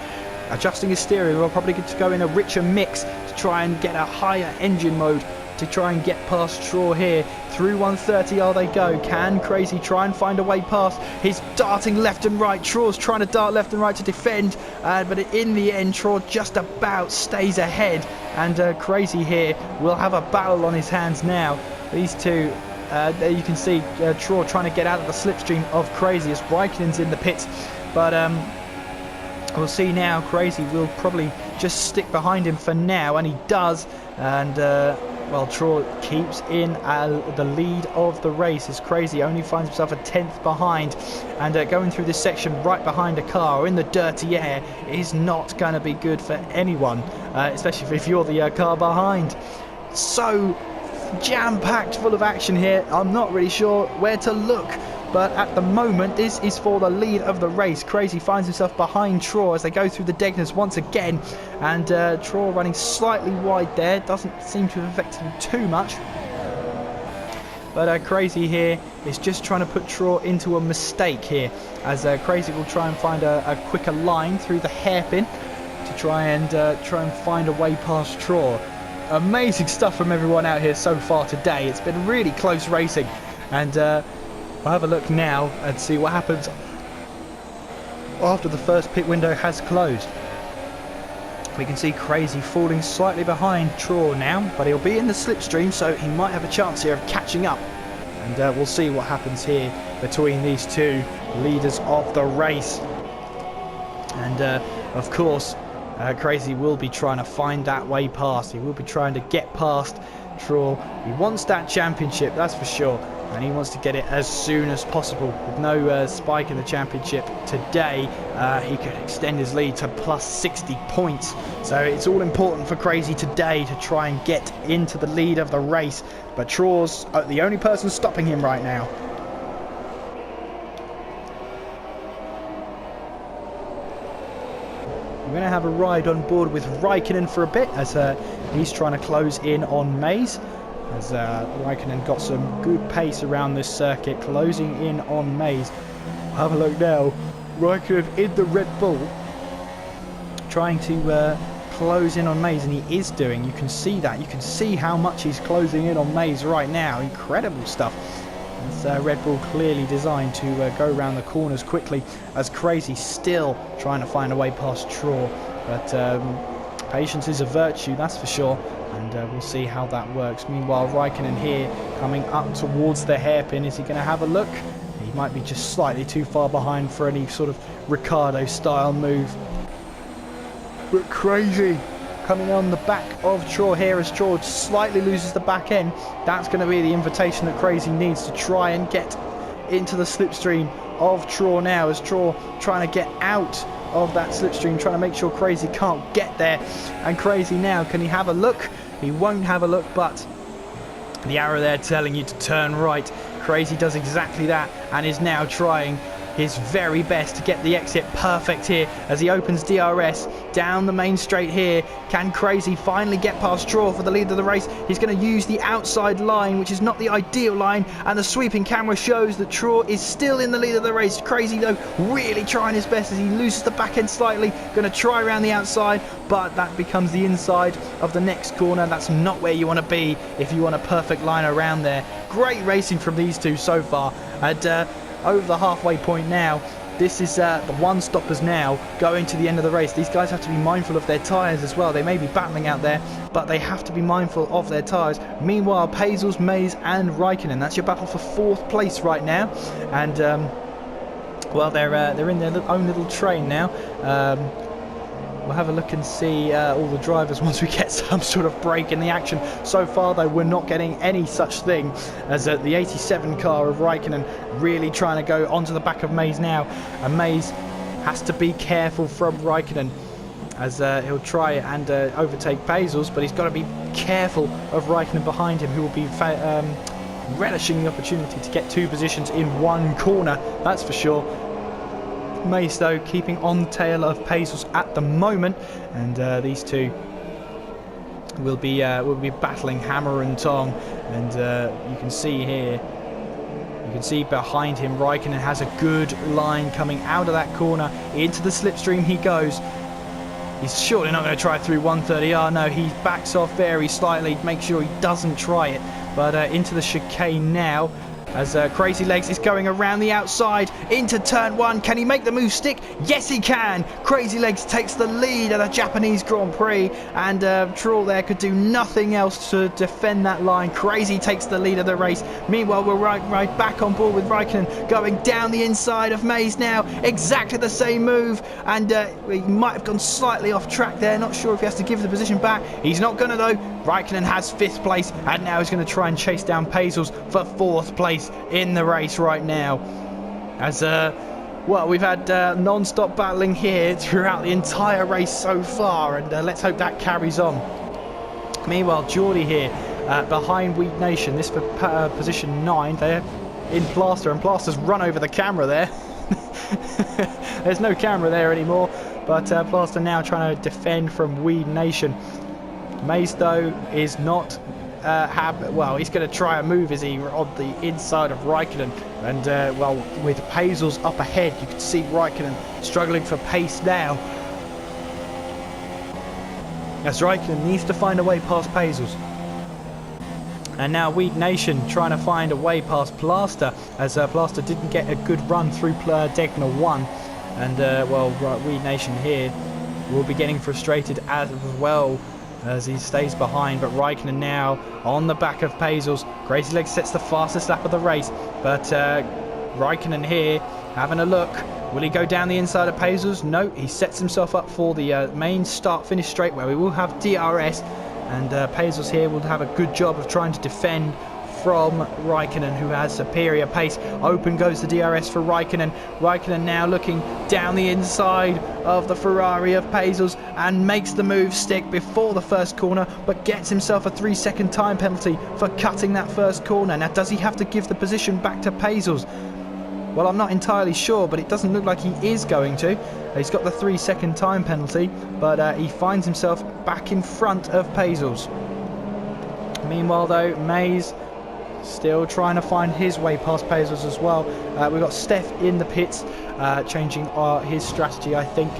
adjusting his steering. We'll probably get to go in a richer mix to try and get a higher engine mode to try and get past Straw here. Through 130 they go. Can Crazy try and find a way past? He's darting left and right. Traw's trying to dart left and right to defend, but in the end Traw just about stays ahead, and Crazy here will have a battle on his hands now. These two, there you can see Traw trying to get out of the slipstream of Crazy as Raikkonen's in the pits, but we'll see now. Crazy will probably just stick behind him for now, and he does, and well, Traw keeps in the lead of the race as Crazy only finds himself a 10th behind, and going through this section right behind a car or in the dirty air is not going to be good for anyone, especially if you're the car behind. So jam-packed full of action here. I'm not really sure where to look, but at the moment this is for the lead of the race. Crazy finds himself behind Traw as they go through the Degners once again, and Traw running slightly wide there, doesn't seem to have affected him too much, but Crazy here is just trying to put Traw into a mistake here, as Crazy will try and find a quicker line through the hairpin to try and find a way past Traw. Amazing stuff from everyone out here so far today. It's been really close racing, and we'll have a look now and see what happens after the first pit window has closed. We can see Crazy falling slightly behind Traw now, but he'll be in the slipstream, so he might have a chance here of catching up. And we'll see what happens here between these two leaders of the race. And of course, Crazy will be trying to find that way past. He will be trying to get past Traw. He wants that championship, that's for sure. And he wants to get it as soon as possible. With no spike in the championship today, he could extend his lead to plus 60 points. So it's all important for Crazy today to try and get into the lead of the race. But Traw's the only person stopping him right now. We're going to have a ride on board with Raikkonen for a bit as he's trying to close in on Mays. As Raikkonen got some good pace around this circuit, closing in on Mays. Have a look now. Raikkonen in the Red Bull, trying to close in on Mays, and he is doing. You can see that. You can see how much he's closing in on Mays right now. Incredible stuff. It's Red Bull clearly designed to go around the corners quickly, as Crazy still trying to find a way past Traw. But patience is a virtue, that's for sure. And we'll see how that works. Meanwhile, Raikkonen here coming up towards the hairpin. Is he going to have a look? He might be just slightly too far behind for any sort of Ricciardo-style move. But Crazy coming on the back of Traw here as Traw slightly loses the back end. That's going to be the invitation that Crazy needs to try and get into the slipstream of Traw now, as Traw trying to get out of that slipstream, trying to make sure Crazy can't get there. And Crazy now, can he have a look? He won't have a look, but the arrow there telling you to turn right. Crazy does exactly that and is now trying his very best to get the exit perfect here as he opens DRS down the main straight here. Can Crazy finally get past Traw for the lead of the race? He's going to use the outside line, which is not the ideal line, and the sweeping camera shows that Traw is still in the lead of the race. Crazy though really trying his best as he loses the back end slightly, going to try around the outside, but that becomes the inside of the next corner. That's not where you want to be if you want a perfect line around there. Great racing from these two so far, and over the halfway point now. This is the one-stoppers now going to the end of the race. These guys have to be mindful of their tyres as well. They may be battling out there, but they have to be mindful of their tyres. Meanwhile, Pazels, Mays and Raikkonen, that's your battle for 4th place right now. And, well, they're in their own little train now. We'll have a look and see all the drivers once we get some sort of break in the action. So far, though, we're not getting any such thing as the 87 car of Raikkonen really trying to go onto the back of Mays now. And Mays has to be careful from Raikkonen as he'll try and overtake Pazels, but he's got to be careful of Raikkonen behind him, who will be relishing the opportunity to get 2 positions in one corner, that's for sure. Mays though keeping on the tail of Pazels at the moment, and these two will be battling hammer and tong. And you can see here, you can see behind him Raikkonen has a good line coming out of that corner. Into the slipstream he goes. He's surely not going to try through 130R. No, he backs off very slightly, make sure he doesn't try it. But into the chicane now, as Crazy Legs is going around the outside into turn 1. Can he make the move stick? Yes, he can. Crazy Legs takes the lead at the Japanese Grand Prix, and Traw there could do nothing else to defend that line. Crazy takes the lead of the race. Meanwhile, we're right back on board with Raikkonen going down the inside of Mays now. Exactly the same move, and he might have gone slightly off track there. Not sure if he has to give the position back. He's not going to though. Raikkonen has 5th place, and now he's going to try and chase down Pazels for 4th place in the race right now. As well, we've had non-stop battling here throughout the entire race so far, and let's hope that carries on. Meanwhile, Geordie here behind Weed Nation, this for position 9. They're in Plaster, and Plaster's run over the camera there. There's no camera there anymore, but Plaster now trying to defend from Weed Nation. Mays though is not well, he's going to try a move, is he, on the inside of Raikkonen. And well, with Pazels up ahead, you can see Raikkonen struggling for pace now, as Raikkonen needs to find a way past Pazels. And now Weed Nation trying to find a way past Plaster, as Plaster didn't get a good run through Diagonal 1. And well, Weed Nation here will be getting frustrated as well as he stays behind. But Raikkonen now on the back of Pazels. Crazy Legs sets the fastest lap of the race, but Raikkonen here having a look. Will he go down the inside of Pazels? No, he sets himself up for the main start-finish straight where we will have DRS, and Pazels here will have a good job of trying to defend from Raikkonen, who has superior pace. Open goes the DRS for Raikkonen. Raikkonen now looking down the inside of the Ferrari of Pazels and makes the move stick before the first corner, but gets himself a 3-second time penalty for cutting that first corner. Now, does he have to give the position back to Pazels? Well, I'm not entirely sure, but it doesn't look like he is going to. He's got the 3-second time penalty, but he finds himself back in front of Pazels. Meanwhile, though, Mays still trying to find his way past Pazels as well. We've got Steph in the pits, changing his strategy, I think.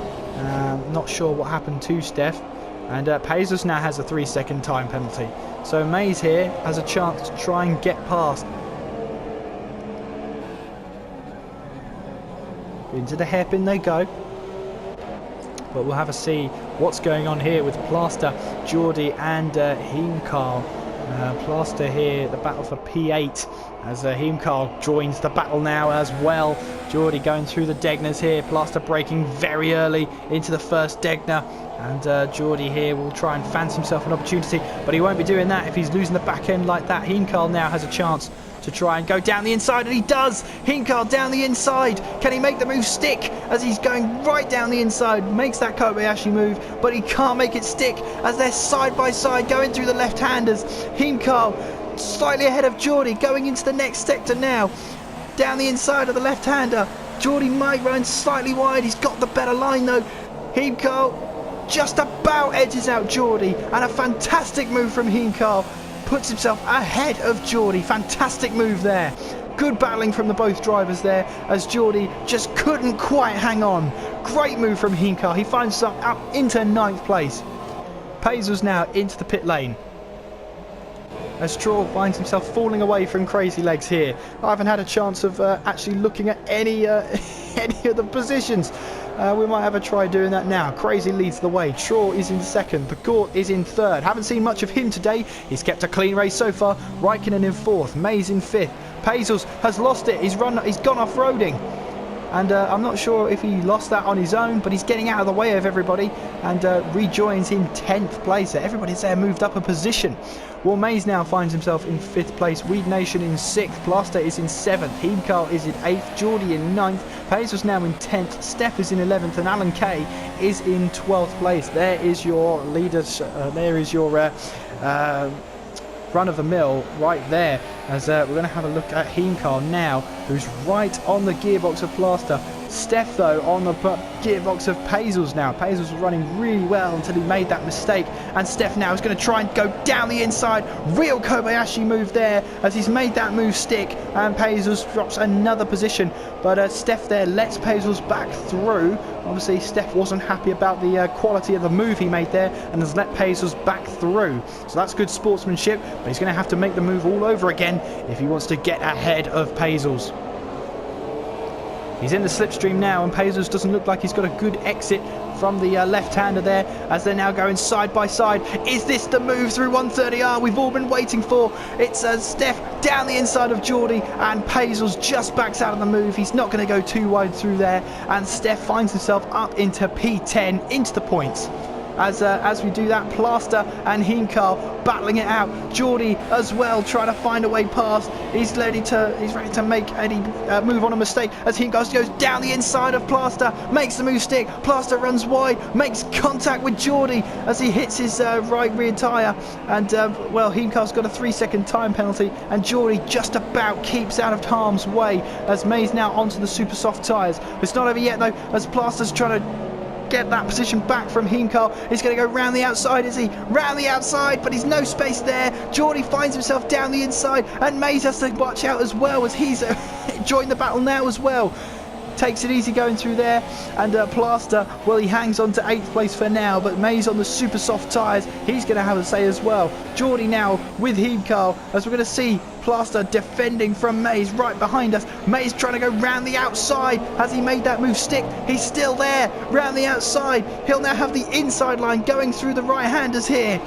Not sure what happened to Steph. And Pazels now has a 3-second time penalty. So Mays here has a chance to try and get past. Into the hairpin they go. But we'll have a see what's going on here with Plaster, Geordie and Heemkarl. Plaster here, the battle for P8, as Heemkarl joins the battle now as well. Geordie going through the Degners here. Plaster braking very early into the first Degner. And Geordie here will try and fancy himself an opportunity, but he won't be doing that if he's losing the back end like that. Heemkarl now has a chance to try and go down the inside, and he does. Heemkarl down the inside. Can he make the move stick as he's going right down the inside? Makes that Kobayashi move, but he can't make it stick as they're side by side going through the left-handers. Heemkarl slightly ahead of Geordie going into the next sector now. Down the inside of the left-hander. Geordie might run slightly wide. He's got the better line though. Heemkarl just about edges out Geordie, and a fantastic move from Heemkarl. Puts himself ahead of Geordie. Fantastic move there. Good battling from the both drivers there as Geordie just couldn't quite hang on. Great move from Heemkarl. He finds himself up into 9th place. Pazels now into the pit lane as Stroll finds himself falling away from Crazy Legs here. I haven't had a chance of actually looking at any any of the positions. We might have a try doing that now. Crazy leads the way. Stroll is in 2nd. Pagort is in 3rd. Haven't seen much of him today. He's kept a clean race so far. Raikkonen in 4th. Mays in 5th. Pazels has lost it. He's gone off-roading. And I'm not sure if he lost that on his own, but he's getting out of the way of everybody and rejoins in 10th place. Everybody's there moved up a position. Well, Mays now finds himself in 5th place. Weed Nation in 6th. Plaster is in 7th. Heemkarl is in 8th. Geordie in 9th. Pazels now in 10th. Steph is in 11th. And Alan Kay is in 12th place. There is your leaders. There is your run of the mill right there, as we're going to have a look at Heemkarl now, who's right on the gearbox of Plaster. Steph though on the gearbox of Pazels now. Pazels was running really well until he made that mistake, and Steph now is going to try and go down the inside. Real Kobayashi move there as he's made that move stick, and Pazels drops another position, but Steph there lets Pazels back through. Obviously Steph wasn't happy about the quality of the move he made there and has let Pazels back through, so that's good sportsmanship, but he's going to have to make the move all over again if he wants to get ahead of Pazels. He's in the slipstream now, and Pazels doesn't look like he's got a good exit from the left-hander there as they're now going side by side. Is this the move through 130R we've all been waiting for? It's Steph down the inside of Geordie, and Pazels just backs out of the move. He's not going to go too wide through there, and Steph finds himself up into P10, into the points. As we do that, Plaster and Heemkarl battling it out. Geordie as well trying to find a way past. He's ready to make any move on a mistake as Heemkarl goes down the inside of Plaster, makes the move stick. Plaster runs wide, makes contact with Geordie as he hits his right rear tyre, and well, Heemkarl's got a 3-second time penalty, and Geordie just about keeps out of harm's way as Mays now onto the super soft tyres. It's not over yet though, as Plaster's trying to get that position back from Heemkarl. He's going to go round the outside, is he? Round the outside, but he's no space there. Geordie finds himself down the inside, and Mays has to watch out as well as he's joined the battle now as well. takes it easy going through there, and Plaster, well, he hangs on to 8th place for now, but Mays on the super soft tyres, he's going to have a say as well. Geordie now with Heemkarl, as we're going to see Plaster defending from Mays right behind us. Mays trying to go round the outside. Has he made that move stick? He's still there, round the outside. He'll now have the inside line going through the right-handers here.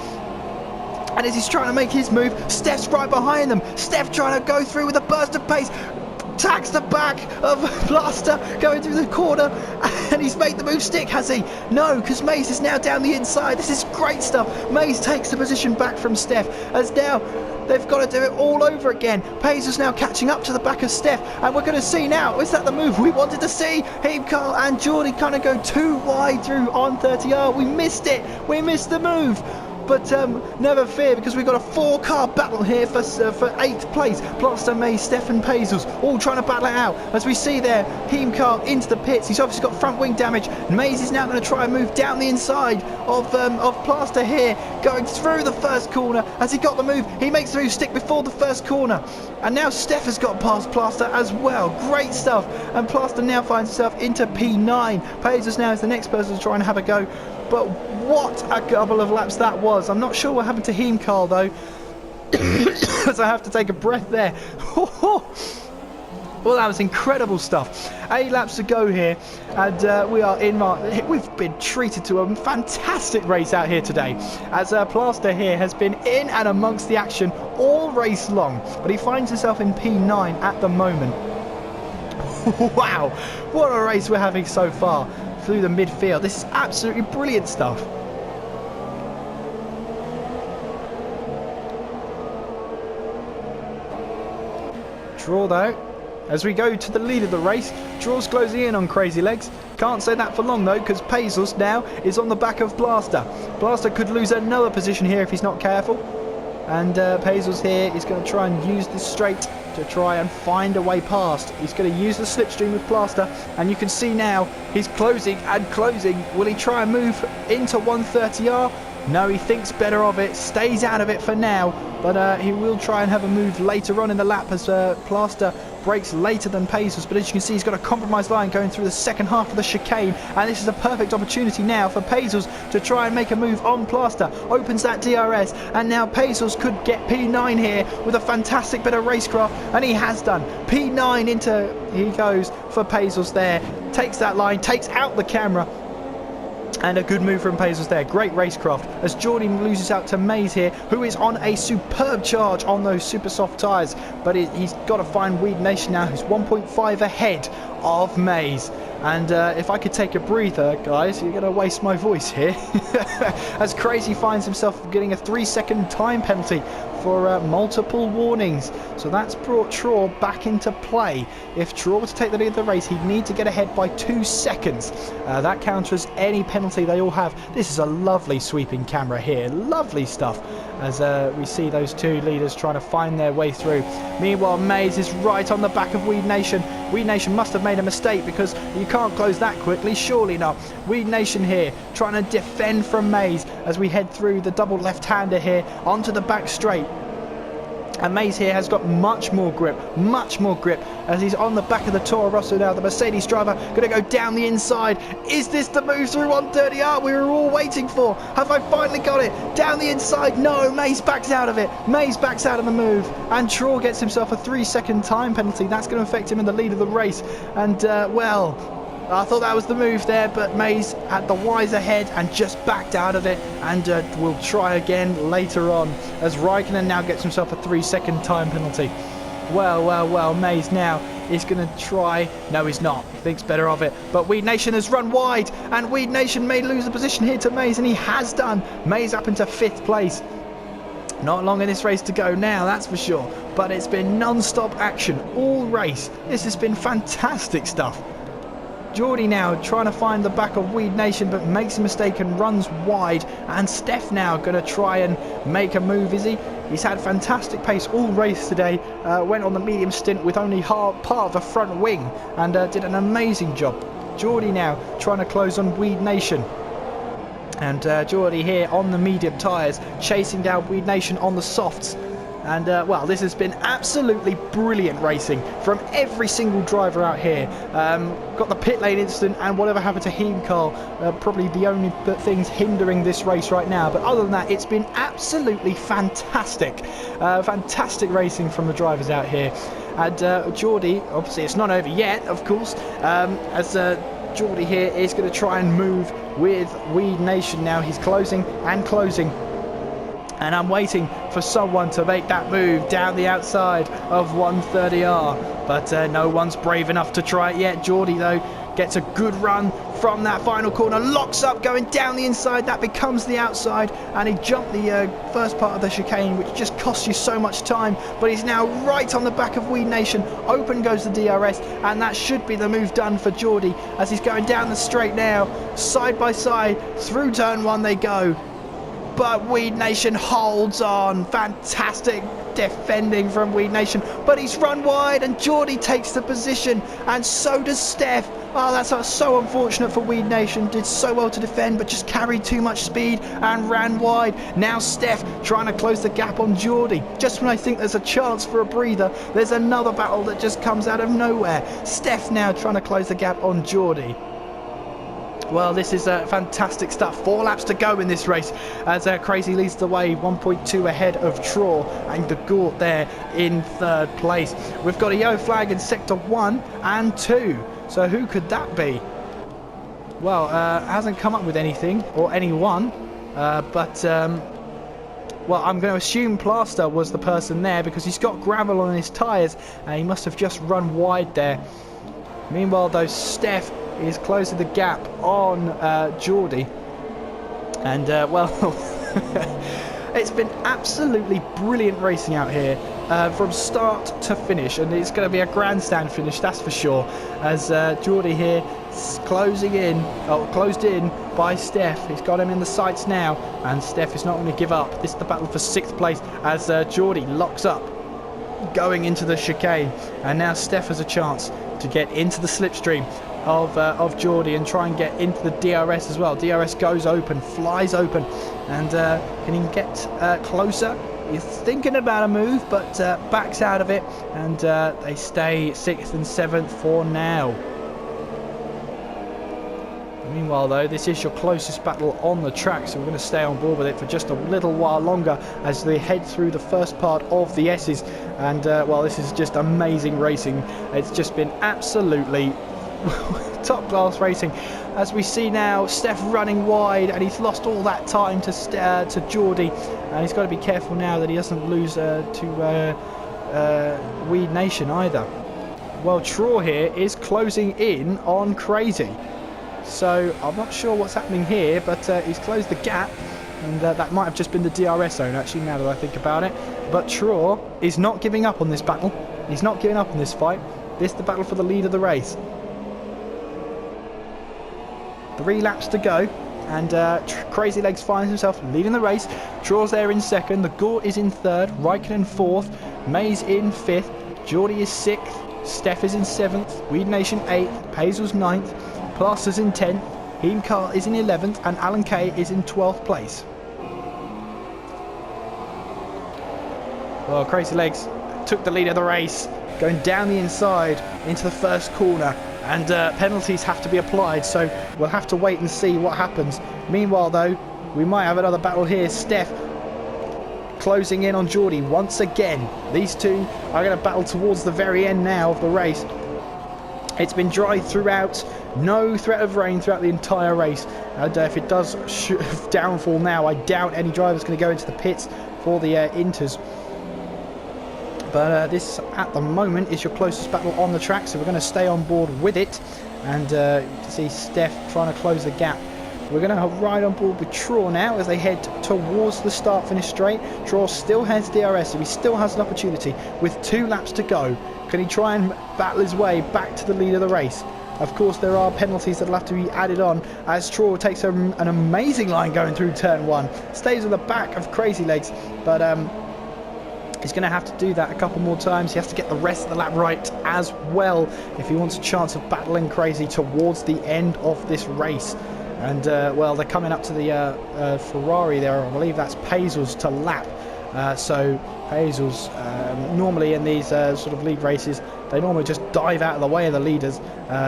And as he's trying to make his move, Steph's right behind them. Steph trying to go through with a burst of pace. Tacks the back of Plaster going through the corner, and he's made the move stick, has he? No, because Mays is now down the inside. This is great stuff. Mays takes the position back from Steph, as now they've got to do it all over again. Paisley's now catching up to the back of Steph, and we're going to see now, is that the move we wanted to see? Heemkarl and Geordie kind of go too wide through on 30R. We missed it. We missed the move. But never fear, because we've got a 4-car battle here for 8th place. Plaster, Mays, Steph and Pazels all trying to battle it out. As we see there, Heemkarl into the pits. He's obviously got front wing damage. Mays is now going to try and move down the inside of Plaster here, going through the first corner. As he got the move, he makes the move stick before the first corner. And now Steph has got past Plaster as well. Great stuff. And Plaster now finds himself into P9. Pazels now is the next person to try and have a go. But what a couple of laps that was. I'm not sure what happened to Heemkarl though. As I have to take a breath there. Well, that was incredible stuff. 8 laps to go here, and we are in. We've been treated to a fantastic race out here today, as Plaster here has been in and amongst the action all race long, but he finds himself in P9 at the moment. Wow, what a race we're having so far through the midfield. This is absolutely brilliant stuff. Draw though, as we go to the lead of the race. Draw's closing in on Crazy Legs. Can't say that for long though, because Pazels now is on the back of Plaster. Plaster could lose another position here if he's not careful. And Pazels here is going to try and use this straight to try and find a way past. He's going to use the slipstream with Plaster, and you can see now he's closing and closing. Will he try and move into 130R? No, he thinks better of it, stays out of it for now, but he will try and have a move later on in the lap as Plaster brakes later than Pacers. But as you can see, he's got a compromised line going through the second half of the chicane, and this is a perfect opportunity now for Pacers to try and make a move on Plaster. Opens that DRS, and now Pacers could get P9 here with a fantastic bit of racecraft, and he has done. P9 into, he goes for Pacers there, takes that line, takes out the camera. And a good move from Pazels there. Great racecraft as Jordan loses out to Mays here, who is on a superb charge on those super soft tyres. But he's got to find Weed Nation now, who's 1.5 ahead of Mays. And if I could take a breather, guys, you're going to waste my voice here. As Crazy finds himself getting a 3-second time penalty for multiple warnings. So that's brought Traw back into play. If Traw were to take the lead of the race, he'd need to get ahead by 2 seconds. That counters any penalty they all have. This is a lovely sweeping camera here. Lovely stuff. As we see those two leaders trying to find their way through. Meanwhile, Mays is right on the back of Weed Nation. Weed Nation must have made a mistake, because you can't close that quickly. Surely not. Weed Nation here trying to defend from Mays as we head through the double left-hander here onto the back straight. And Mays here has got much more grip as he's on the back of the Toro Rosso now. The Mercedes driver going to go down the inside. Is this the move through 130R we were all waiting for? Have I finally got it? Down the inside. No, Mays backs out of it. Mays backs out of the move. And Traw gets himself a 3-second time penalty. That's going to affect him in the lead of the race. And, well, I thought that was the move there, but Mays had the wiser head and just backed out of it, and will try again later on as Raikkonen now gets himself a 3-second time penalty. Well, Mays now is going to try. No, he's not. He thinks better of it. But Weed Nation has run wide, and Weed Nation may lose the position here to Mays, and he has done. Mays up into 5th place. Not long in this race to go now, that's for sure. But it's been non-stop action all race. This has been fantastic stuff. Geordie now trying to find the back of Weed Nation, but makes a mistake and runs wide. And Steph now going to try and make a move, is he? He's had fantastic pace all race today. Went on the medium stint with only part of a front wing, and did an amazing job. Geordie now trying to close on Weed Nation. And Geordie here on the medium tyres, chasing down Weed Nation on the softs. And, well, this has been absolutely brilliant racing from every single driver out here. Got the pit lane incident and whatever happened to Heimkarl, probably the only things hindering this race right now. But other than that, it's been absolutely fantastic. Fantastic racing from the drivers out here. And Geordie, obviously it's not over yet, of course, as Geordie here is going to try and move with Weed Nation now. He's closing and closing. And I'm waiting for someone to make that move down the outside of 130R. But no one's brave enough to try it yet. Geordie, though, gets a good run from that final corner. Locks up, going down the inside. That becomes the outside. And he jumped the first part of the chicane, which just costs you so much time. But he's now right on the back of Weed Nation. Open goes the DRS. And that should be the move done for Geordie as he's going down the straight now. Side by side. Through turn one they go. But Weed Nation holds on. Fantastic defending from Weed Nation. But he's run wide and Geordie takes the position. And so does Steph. Oh, that's so unfortunate for Weed Nation. Did so well to defend, but just carried too much speed and ran wide. Now Steph trying to close the gap on Geordie. Just when I think there's a chance for a breather, there's another battle that just comes out of nowhere. Steph now trying to close the gap on Geordie. Well, this is fantastic stuff. 4 laps to go in this race as Crazy leads the way, 1.2 ahead of Traw and the Gort there in 3rd place. We've got a yellow flag in sector 1 and 2. So who could that be? Well, hasn't come up with anything or anyone, but well, I'm going to assume Plaster was the person there because he's got gravel on his tyres and he must have just run wide there. Meanwhile, though, Steph is closing the gap on Geordie. And, well, it's been absolutely brilliant racing out here from start to finish. And it's going to be a grandstand finish, that's for sure. As Geordie here closed in by Steph. He's got him in the sights now. And Steph is not going to give up. This is the battle for 6th place as Geordie locks up going into the chicane. And now Steph has a chance to get into the slipstream of Geordie and try and get into the DRS as well. DRS goes open, flies open, and can he get closer? He's thinking about a move, but backs out of it, and they stay 6th and 7th for now. Meanwhile, though, this is your closest battle on the track, so we're going to stay on board with it for just a little while longer as they head through the first part of the S's. And, well, this is just amazing racing. It's just been absolutely top class racing. As we see now, Steph running wide, and he's lost all that time to Geordie. And he's got to be careful now that he doesn't lose to Weed Nation either. Well, Traw here is closing in on Crazy. So I'm not sure what's happening here, but he's closed the gap, and that might have just been the DRS zone actually, now that I think about it. But Traw is not giving up on this battle. He's not giving up on this fight. This is the battle for the lead of the race. 3 laps to go, and Crazy Legs finds himself leading the race. Traw's there in 2nd, the Gort is in 3rd, Raikkonen 4th, Mays in 5th, Geordie is 6th, Steph is in 7th, Weed Nation 8th, Hazel's 9th, Plaster's in 10th, Heimkarl is in 11th, and Alan Kay is in 12th place. Well, Crazy Legs took the lead of the race, going down the inside into the first corner, and penalties have to be applied, so we'll have to wait and see what happens. Meanwhile, though, we might have another battle here. Steph closing in on Geordie once again. These two are going to battle towards the very end now of the race. It's been dry throughout, no threat of rain throughout the entire race, and if it does downfall now, I doubt any driver's going to go into the pits for the inters. But this, at the moment, is your closest battle on the track, so we're going to stay on board with it. And you can see Steph trying to close the gap. We're going to ride on board with Traw now as they head towards the start-finish straight. Traw still has DRS, so he still has an opportunity with 2 laps to go. Can he try and battle his way back to the lead of the race? Of course, there are penalties that will have to be added on as Traw takes an amazing line going through turn 1. Stays on the back of Crazy Legs, but he's going to have to do that a couple more times. He has to get the rest of the lap right as well if he wants a chance of battling Crazy towards the end of this race. And, well, they're coming up to the Ferrari there. I believe that's Pazel's to lap So Hazel's normally in these sort of league races, they normally just dive out of the way of the leaders.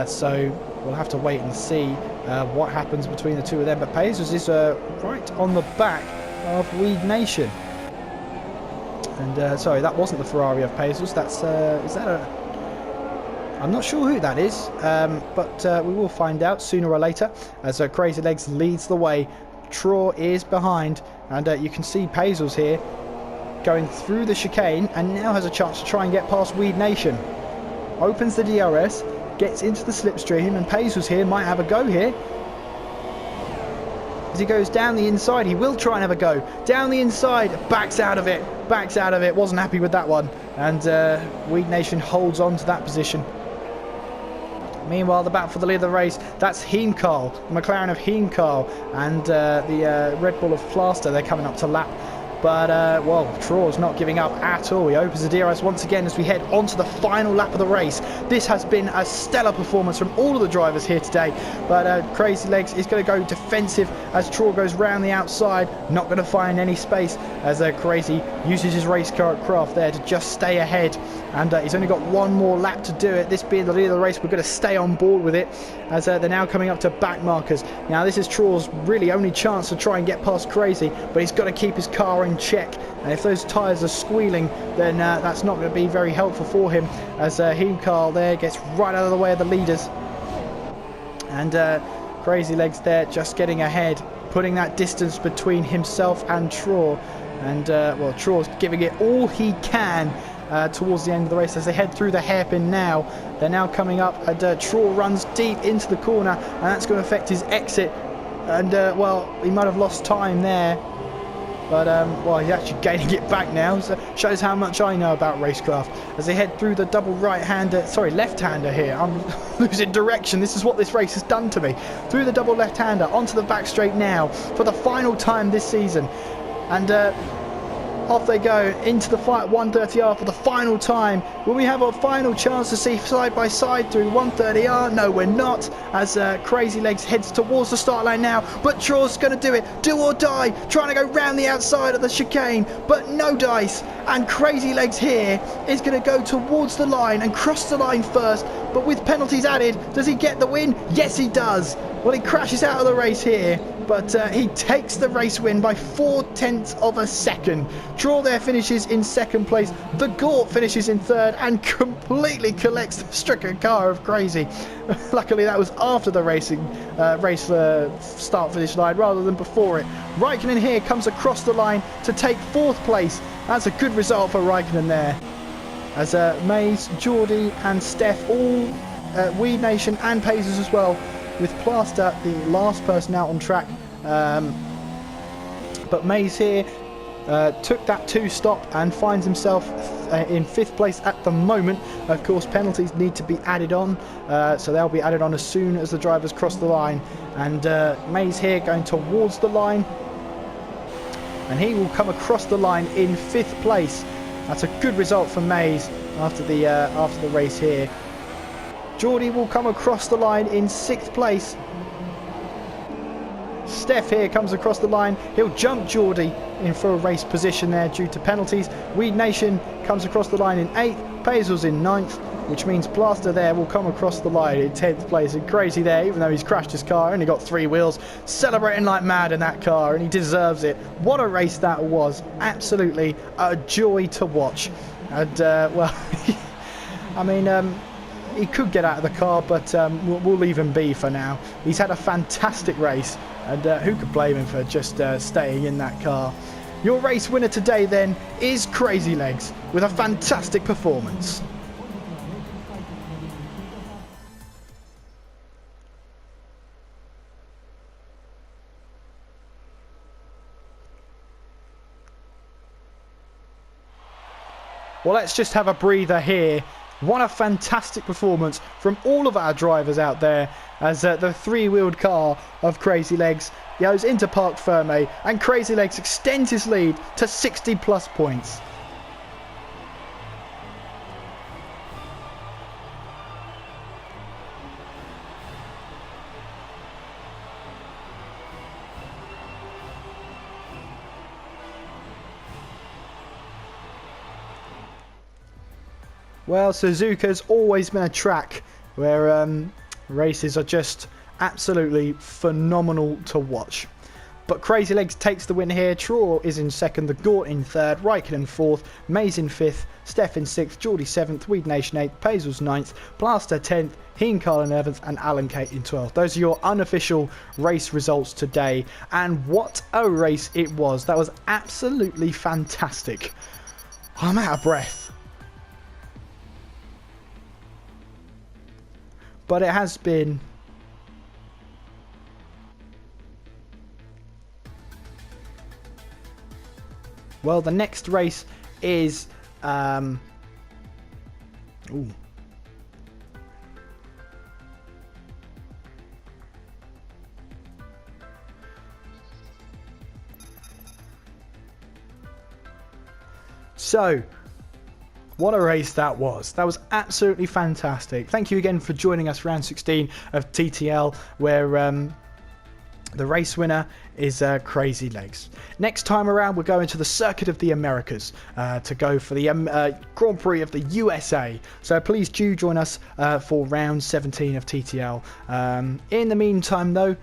So we'll have to wait and see what happens between the two of them. But Pazos is right on the back of Weed Nation. And sorry, that wasn't the Ferrari of Pazos. That's is that a? I'm not sure who that is, but we will find out sooner or later as Crazy Legs leads the way. Traw is behind, and you can see Pazos here going through the chicane and now has a chance to try and get past Weed Nation. Opens the DRS, gets into the slipstream, and Pazos here might have a go here. As he goes down the inside, he will try and have a go. Down the inside, backs out of it, wasn't happy with that one. And Weed Nation holds on to that position. Meanwhile, the battle for the lead of the race, that's Heemkarl, the McLaren of Heemkarl, and the Red Bull of Flaster. They're coming up to lap. But, well, Traw's not giving up at all. He opens the DRS once again as we head onto the final lap of the race. This has been a stellar performance from all of the drivers here today. But Crazy Legs is going to go defensive as Traw goes round the outside. Not going to find any space as Crazy uses his race car craft there to just stay ahead. And he's only got one more lap to do it. This being the lead of the race, we're going to stay on board with it as they're now coming up to back markers. Now, this is Traw's really only chance to try and get past Crazy, but he's got to keep his car in check. And if those tyres are squealing, then that's not going to be very helpful for him as Heemkarl there gets right out of the way of the leaders. And Crazy Legs there just getting ahead, putting that distance between himself and Traw. And, well, Traw's giving it all he can towards the end of the race as they head through the hairpin now. They're now coming up, and Traw runs deep into the corner, and that's going to affect his exit. And, well, he might have lost time there. But, well, he's actually gaining it back now, so shows how much I know about racecraft. As they head through the double left-hander here. I'm losing direction. This is what this race has done to me. Through the double left-hander, onto the back straight now, for the final time this season. And, off they go into the fight 130R for the final time. Will we have a final chance to see side by side through 130R? No, we're not, as Crazy Legs heads towards the start line now. But Traw's going to do it, do or die, trying to go round the outside of the chicane, but no dice. And Crazy Legs here is going to go towards the line and cross the line first, but with penalties added, does he get the win? Yes, he does. Well, he crashes out of the race here, but he takes the race win by 0.4 of a second. Traw there finishes in second place. The Gort finishes in third and completely collects the stricken car of Crazy. Luckily, that was after the race start-finish line rather than before it. Raikkonen here comes across the line to take fourth place. That's a good result for Raikkonen there. As Mays, Geordie and Steph, all Weed Nation and Pacers as well, with Plaster the last person out on track. But Mays here took that 2-stop and finds himself in 5th place at the moment. Of course, penalties need to be added on, so they'll be added on as soon as the drivers cross the line. And Mays here going towards the line, and he will come across the line in 5th place. That's a good result for Mays after the race here. Geordie will come across the line in 6th place. Steph here comes across the line. He'll jump Geordie in for a race position there due to penalties. Weed Nation comes across the line in 8th. Paisley's in 9th, which means Plaster there will come across the line in 10th place. And Crazy there, even though he's crashed his car, only got 3 wheels, celebrating like mad in that car, and he deserves it. What a race that was. Absolutely a joy to watch. And, well, I mean, he could get out of the car, but we'll leave him be for now. He's had a fantastic race, and who could blame him for just staying in that car? Your race winner today, then, is Crazy Legs, with a fantastic performance. Well, let's just have a breather here. What a fantastic performance from all of our drivers out there as the 3-wheeled car of Crazy Legs goes into Parc Ferme, and Crazy Legs extends his lead to 60 plus points. Well, Suzuka's always been a track where races are just absolutely phenomenal to watch. But Crazy Legs takes the win here. Traw is in second, the Gort in third, Raikkonen fourth, Mays in fifth, Steph in sixth, Geordie seventh, Weed Nation eighth, Paisl's ninth, Plaster 10th, Heen Carl in 11th, and Alan Kate in 12th. Those are your unofficial race results today. And what a race it was. That was absolutely fantastic. I'm out of breath. But it has been... Well, the next race is... Ooh. So, what a race that was. That was absolutely fantastic. Thank you again for joining us round 16 of TTL, where the race winner is Crazy Legs. Next time around, we're going to the Circuit of the Americas to go for the Grand Prix of the USA. So please do join us for round 17 of TTL. In the meantime, though,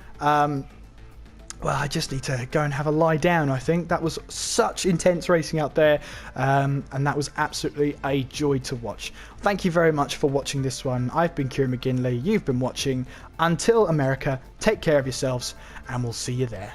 well, I just need to go and have a lie down, I think. That was such intense racing out there, and that was absolutely a joy to watch. Thank you very much for watching this one. I've been Kieran McGinley. You've been watching. Until America, take care of yourselves, and we'll see you there.